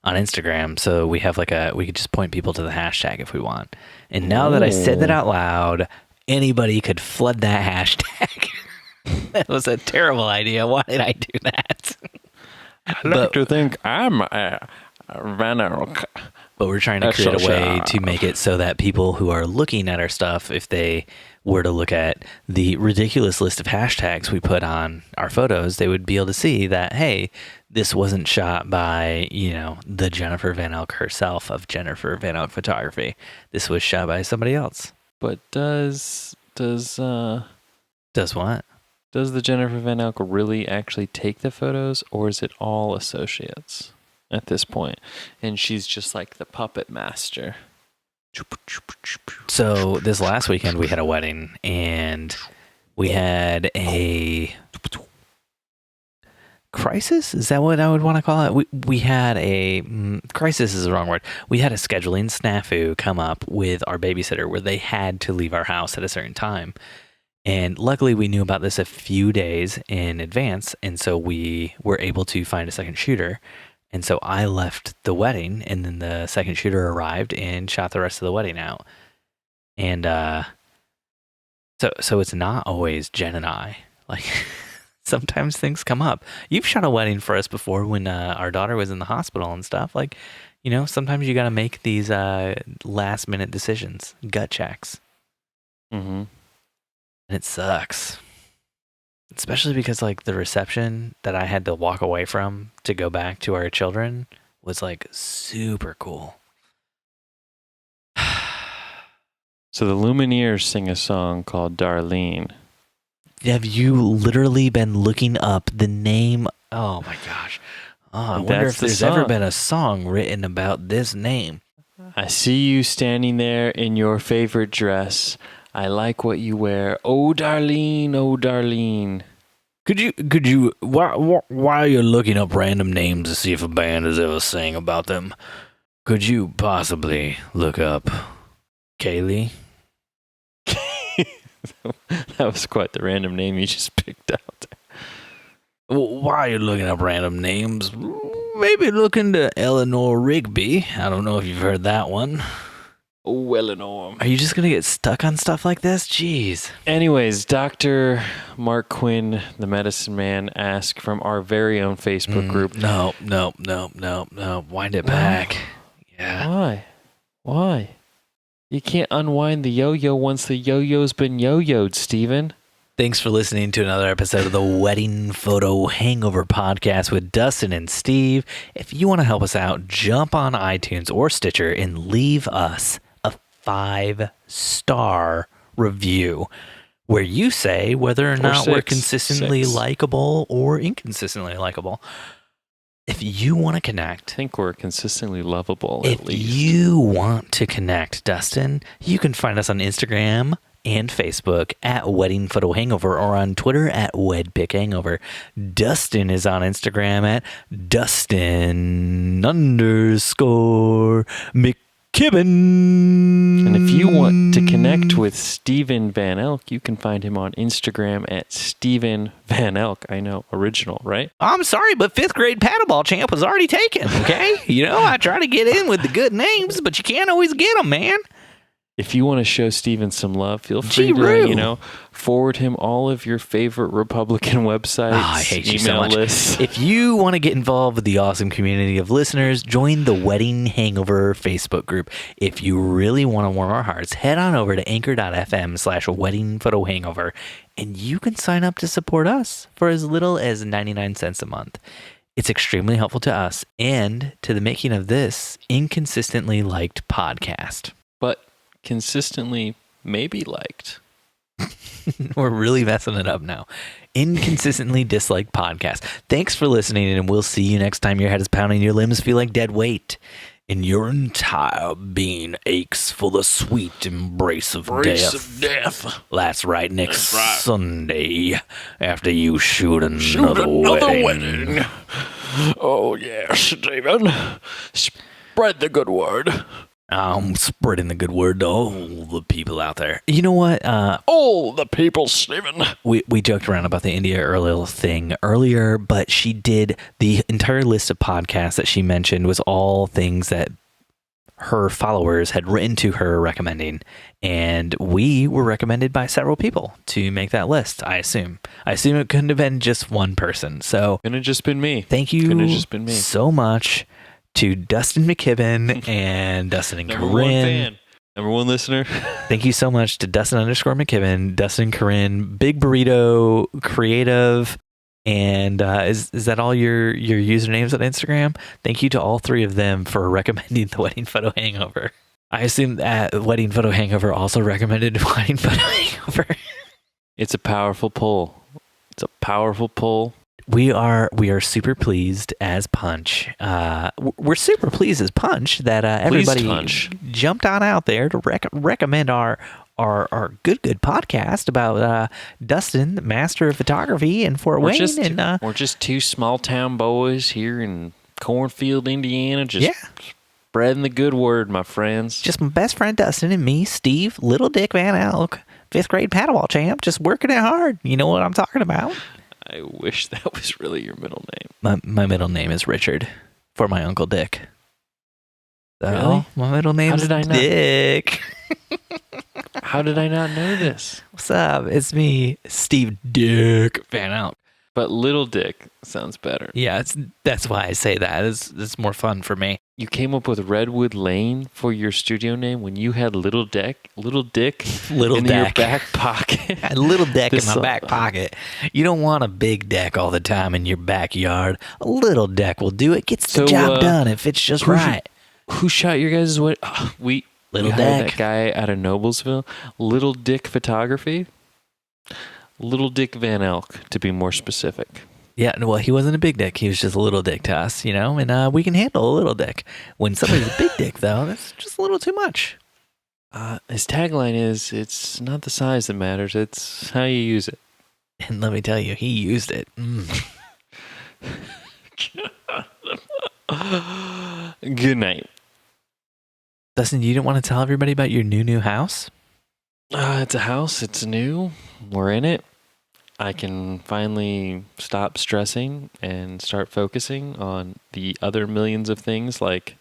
on Instagram. So we have we could just point people to the hashtag if we want. And now that I said that out loud, anybody could flood that hashtag. That was a terrible idea. Why did I do that? I like to think I'm Van Elk. But we're trying to create a way to make it so that people who are looking at our stuff, if they were to look at the ridiculous list of hashtags we put on our photos, they would be able to see that, hey, this wasn't shot by, the Jennifer Van Elk herself of Jennifer Van Elk Photography. This was shot by somebody else. But does what? Does the Jennifer Van Elk really actually take the photos, or is it all associates at this point? And she's just like the puppet master. So this last weekend we had a wedding, and we had a crisis. Is that what I would want to call it? We had a crisis is the wrong word. We had a scheduling snafu come up with our babysitter where they had to leave our house at a certain time. And luckily we knew about this a few days in advance. And so we were able to find a second shooter. And so I left the wedding and then the second shooter arrived and shot the rest of the wedding out. And so it's not always Jen and I. Like sometimes things come up. You've shot a wedding for us before when our daughter was in the hospital and stuff. Like, you know, sometimes you got to make these last minute decisions, gut checks. Mm-hmm. And it sucks. Especially because like the reception that I had to walk away from to go back to our children was like super cool. So the Lumineers sing a song called Darlene. Have you literally been looking up the name? Oh my gosh. Oh, I wonder if there's ever been a song written about this name. I see you standing there in your favorite dress. I like what you wear. Oh, Darlene, oh, Darlene. Could you, while you're looking up random names to see if a band has ever sang about them, could you possibly look up Kaylee? That was quite the random name you just picked out. While you're looking up random names, maybe look into Eleanor Rigby. I don't know if you've heard that one. Oh, Eleanor. Are you just going to get stuck on stuff like this? Jeez. Anyways, Dr. Mark Quinn, the medicine man, asked from our very own Facebook group. No. Wind it back. Yeah. Why? You can't unwind the yo-yo once the yo-yo's been yo-yoed, Steven. Thanks for listening to another episode of the Wedding Photo Hangover podcast with Dustin and Steve. If you want to help us out, jump on iTunes or Stitcher and leave us a 5-star review where you say whether or not we're consistently likable or inconsistently likable. If you want to connect, I think we're consistently lovable, at least. If you want to connect, Dustin, you can find us on Instagram and Facebook at Wedding Photo Hangover or on Twitter at WedPickHangover. Dustin is on Instagram at Dustin_McKibben. And if you want to connect with Steven Van Elk, you can find him on Instagram at Steven Van Elk. I know, original, right? I'm sorry, but 5th grade paddleball champ was already taken, okay? You know, I try to get in with the good names, but you can't always get them, man. If you want to show Steven some love, feel free to, forward him all of your favorite Republican websites, I hate you so much. lists. If you want to get involved with the awesome community of listeners, join the Wedding Hangover Facebook group. If you really want to warm our hearts, head on over to anchor.fm/weddingphotohangover, and you can sign up to support us for as little as 99 cents a month. It's extremely helpful to us and to the making of this inconsistently liked podcast. But consistently maybe liked. We're really messing it up now. Inconsistently disliked podcast. Thanks for listening, and we'll see you next time your head is pounding, your limbs feel like dead weight, and your entire being aches for the sweet embrace of death. That's right, next Sunday after you shoot another wedding. Oh, yeah, Steven. Spread the good word. I'm spreading the good word to all the people out there. You know what? All the people, Steven. We joked around about the India Earle thing earlier, but she did the entire list of podcasts that she mentioned was all things that her followers had written to her recommending. And we were recommended by several people to make that list, I assume. I assume it couldn't have been just one person. So couldn't have just been me. Thank you so much to Dustin McKibben and Dustin and Number Corinne. one fan. Number one listener. Thank you so much to Dustin_McKibben, Dustin Corinne, Big Burrito Creative, and is that all your usernames on Instagram? Thank you to all three of them for recommending the Wedding Photo Hangover. I assume that Wedding Photo Hangover also recommended Wedding Photo Hangover. It's a powerful pull. We are super pleased as Punch. We're super pleased as Punch that everybody jumped on out there to recommend our our good podcast about Dustin, the master of photography in Fort Wayne. We're just two small town boys here in Cornfield, Indiana, just spreading the good word, my friends. Just my best friend Dustin and me, Steve, Little Dick Van Elk, 5th grade paddleball champ, just working it hard. You know what I'm talking about? I wish that was really your middle name. My middle name is Richard, for my Uncle Dick. So, Really? My middle name's Dick. How did I not know this? What's up? It's me, Steve Dick Van Elk. But Little Dick sounds better. Yeah, that's why I say that. It's more fun for me. You came up with Redwood Lane for your studio name when you had Little Dick in your back pocket. A little deck in my back pocket. You don't want a big deck all the time in your backyard. A little deck will do it. Gets the job done if it's just right. Who shot your guys' what? Little Dick. That guy out of Noblesville. Little Dick Photography. Little Dick Van Elk, to be more specific. Yeah, well, he wasn't a big dick. He was just a little dick to us, you know, and we can handle a little dick. When somebody's a big dick, though, that's just a little too much. His tagline is, it's not the size that matters, it's how you use it. And let me tell you, he used it. Good night. Dustin, you didn't want to tell everybody about your new house? It's a house. It's new. We're in it. I can finally stop stressing and start focusing on the other millions of things like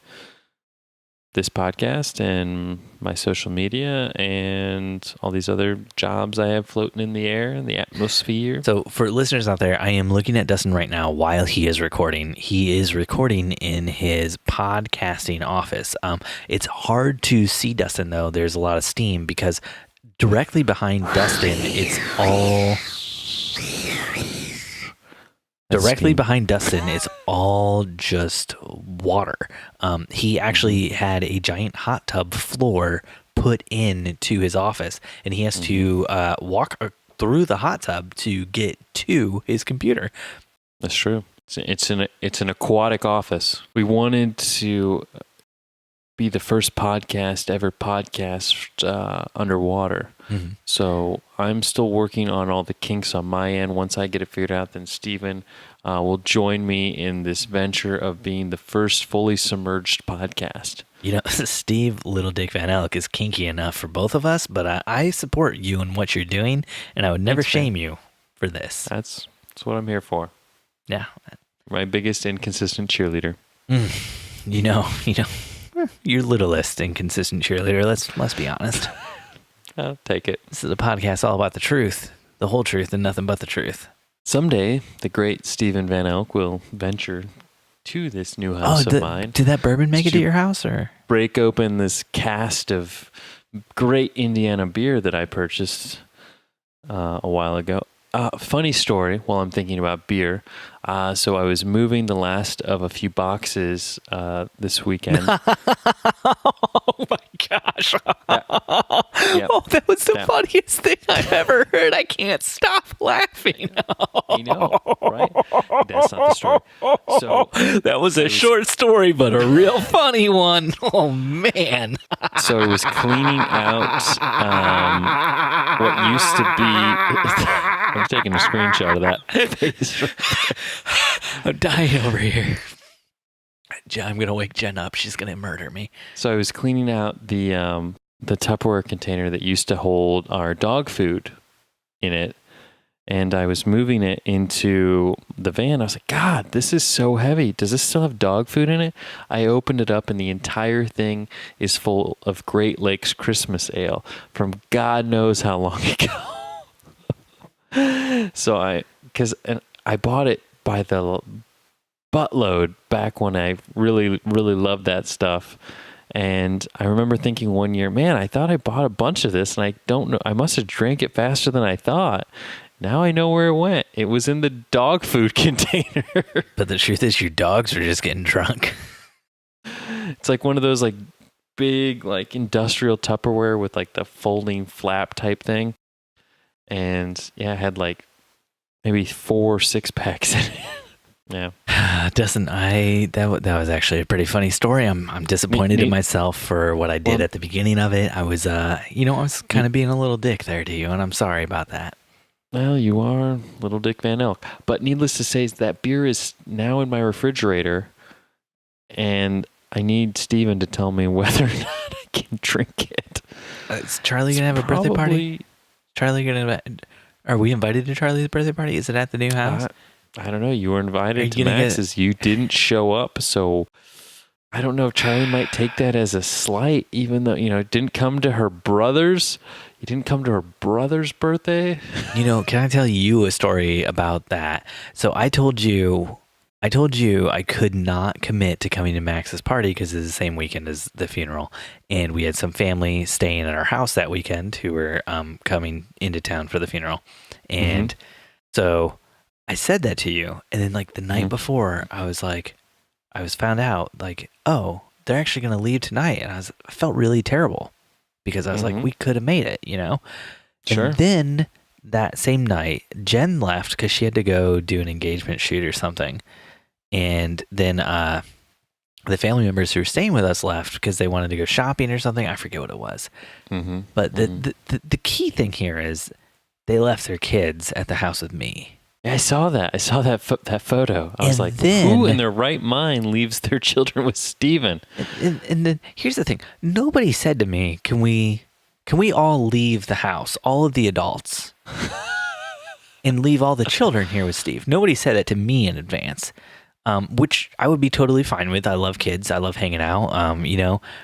this podcast and my social media and all these other jobs I have floating in the air and the atmosphere. So for listeners out there, I am looking at Dustin right now while he is recording. He is recording in his podcasting office. It's hard to see Dustin, though. There's a lot of steam because directly behind Dustin, it's all... Directly behind Dustin, it's all just water. He actually had a giant hot tub floor put into his office, and he has to walk through the hot tub to get to his computer. That's true. It's an aquatic office. We wanted to be the first podcast ever podcast underwater. Mm-hmm. So I'm still working on all the kinks on my end. Once I get it figured out, then Steven will join me in this venture of being the first fully submerged podcast. You know, Steve Little Dick Van Elk is kinky enough for both of us, but I support you in what you're doing, and I would never shame you for this. That's what I'm here for. Yeah. My biggest inconsistent cheerleader. You know, your littlest inconsistent cheerleader. Let's be honest. I'll take it. This is a podcast all about the truth, the whole truth, and nothing but the truth. Someday, the great Stephen Van Elk will venture to this new house of mine. Did that bourbon make it to your house, or break open this cask of great Indiana beer that I purchased a while ago? Funny story while I'm thinking about beer. So I was moving the last of a few boxes this weekend. Oh my gosh. Oh, that was the funniest thing I've ever heard. I can't stop laughing. You know, right? That's not the story. So that was a short story, but a real funny one. Oh, man. So I was cleaning out what used to be... I'm taking a screenshot of that. I'm dying over here. I'm going to wake Jen up. She's going to murder me. So I was cleaning out the Tupperware container that used to hold our dog food in it. And I was moving it into the van. I was like, God, this is so heavy. Does this still have dog food in it? I opened it up and the entire thing is full of Great Lakes Christmas ale from God knows how long ago. So I bought it by the buttload back when I really, really loved that stuff. And I remember thinking one year, man, I thought I bought a bunch of this and I don't know, I must have drank it faster than I thought. Now I know where it went. It was in the dog food container. But the truth is your dogs are just getting drunk. It's like one of those like big like industrial Tupperware with like the folding flap type thing. And yeah, I had like maybe 4 6-packs in it. Yeah. Dustin, that was actually a pretty funny story. I'm disappointed in myself for what I did at the beginning of it. I was I was kind of being a little dick there to you, and I'm sorry about that. Well, you are Little Dick Van Elk. But needless to say, that beer is now in my refrigerator, and I need Steven to tell me whether or not I can drink it. Is Charlie going to have a birthday party? Charlie going to... Are we invited to Charlie's birthday party? Is it at the new house? I don't know. You were invited to Max's. You didn't show up, so I don't know if Charlie might take that as a slight, even though, it didn't come to her brother's. You didn't come to her brother's birthday? Can I tell you a story about that? So I told you I could not commit to coming to Max's party because it's the same weekend as the funeral. And we had some family staying at our house that weekend who were coming into town for the funeral. And so I said that to you. And then the night before, I was found out oh, they're actually going to leave tonight. And I felt really terrible because I was we could have made it, Sure. And then that same night, Jen left because she had to go do an engagement shoot or something. And then the family members who were staying with us left because they wanted to go shopping or something. I forget what it was. But the key thing here is they left their kids at the house with me. Yeah, I saw that. I saw that photo. I was like, who in their right mind leaves their children with Steven? And then here's the thing. Nobody said to me, can we all leave the house, all of the adults, and leave all the children here with Steve? Nobody said that to me in advance. Which I would be totally fine with. I love kids. I love hanging out.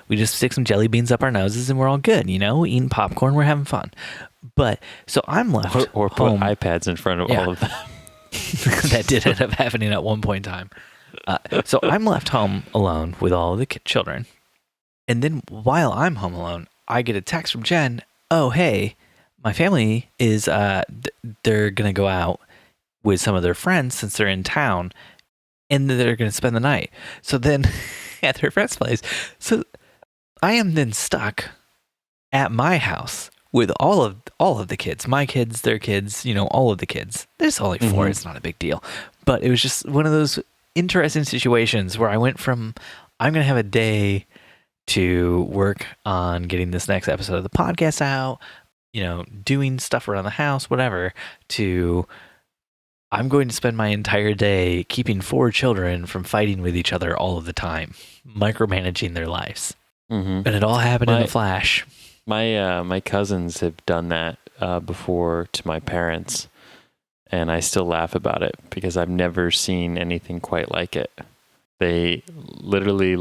We just stick some jelly beans up our noses and we're all good, eating popcorn. We're having fun. But so I'm left or put home. iPads in front of all of them. That did end up happening at one point in time. So I'm left home alone with all of the children. And then while I'm home alone, I get a text from Jen. Oh, hey, my family is, they're going to go out with some of their friends since they're in town. And they're going to spend the night. So then at their friend's place. So I am then stuck at my house with all of the kids, my kids, their kids, all of the kids. There's only 4. It's not a big deal. But it was just one of those interesting situations where I went from, I'm going to have a day to work on getting this next episode of the podcast out, doing stuff around the house, whatever, to I'm going to spend my entire day keeping 4 children from fighting with each other all of the time, micromanaging their lives. And it all happened in a flash. My cousins have done that before to my parents, and I still laugh about it because I've never seen anything quite like it. They literally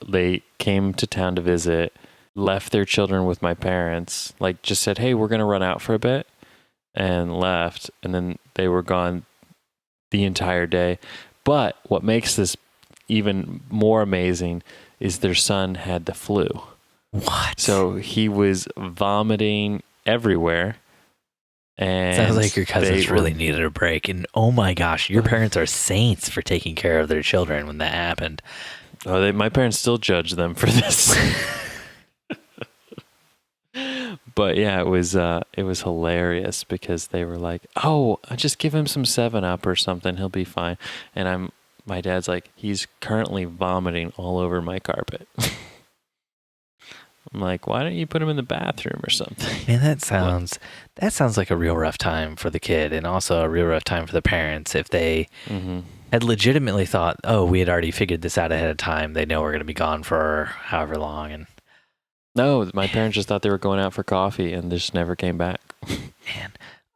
they came to town to visit, left their children with my parents, just said, hey, we're going to run out for a bit, and left, and then they were gone the entire day. But what makes this even more amazing is their son had the flu. What? So he was vomiting everywhere. And sounds like your cousins really needed a break. And oh my gosh, your parents are saints for taking care of their children when that happened. Oh, my parents still judge them for this. But yeah, it was hilarious because they were like, "Oh, just give him some 7-Up or something; he'll be fine." And my dad's like, "He's currently vomiting all over my carpet." I'm like, "Why don't you put him in the bathroom or something?" Man, that sounds like a real rough time for the kid, and also a real rough time for the parents if they had legitimately thought, "Oh, we had already figured this out ahead of time. They know we're going to be gone for however long." And no, my parents just thought they were going out for coffee and just never came back.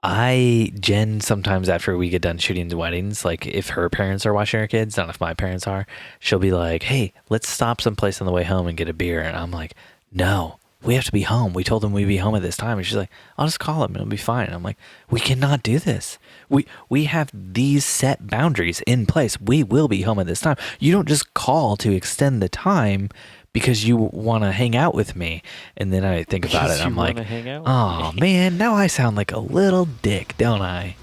Man, Jen, sometimes after we get done shooting the weddings, if her parents are watching her kids, not if my parents are, she'll be like, hey, let's stop someplace on the way home and get a beer. And I'm like, no, we have to be home. We told them we'd be home at this time. And she's like, I'll just call them and it'll be fine. And I'm like, we cannot do this. We have these set boundaries in place. We will be home at this time. You don't just call to extend the time because you want to hang out with me. And then I think about it and I'm like, oh man, now I sound like a little dick, don't I?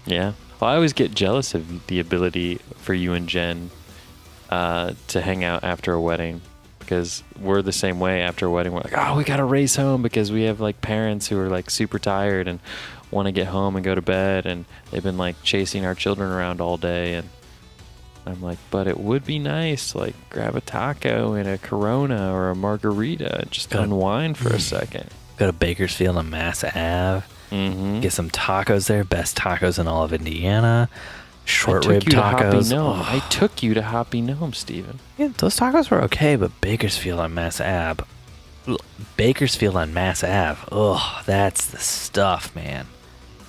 Yeah. Well, I always get jealous of the ability for you and Jen to hang out after a wedding, because we're the same way after a wedding. We're like, oh, we got to race home because we have parents who are super tired and want to get home and go to bed. And they've been chasing our children around all day. And I'm like, but it would be nice, like grab a taco and a Corona or a margarita and just unwind for a second. Go to Bakersfield on Mass Ave. Mm-hmm. Get some tacos there. Best tacos in all of Indiana. Short I rib took you to Hoppy tacos. Gnome. I took you to Hoppy Gnome, Steven. Yeah, those tacos were okay, but Bakersfield on Mass Ave. Bakersfield on Mass Ave. Ugh, that's the stuff, man.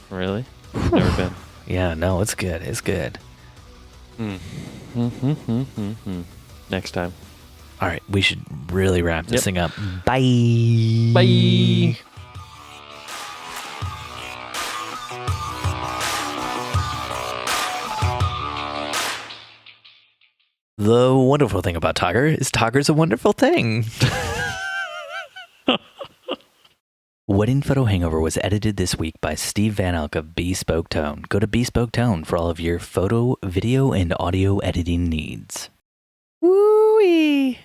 Really? Never been. Yeah, no, it's good. It's good. Next time. All right, we should really wrap this thing up. Bye. Bye. The wonderful thing about Togger is Togger's a wonderful thing. Wedding Photo Hangover was edited this week by Steve Van Elk of Bespoke Tone. Go to Bespoke Tone for all of your photo, video, and audio editing needs. Woo-wee.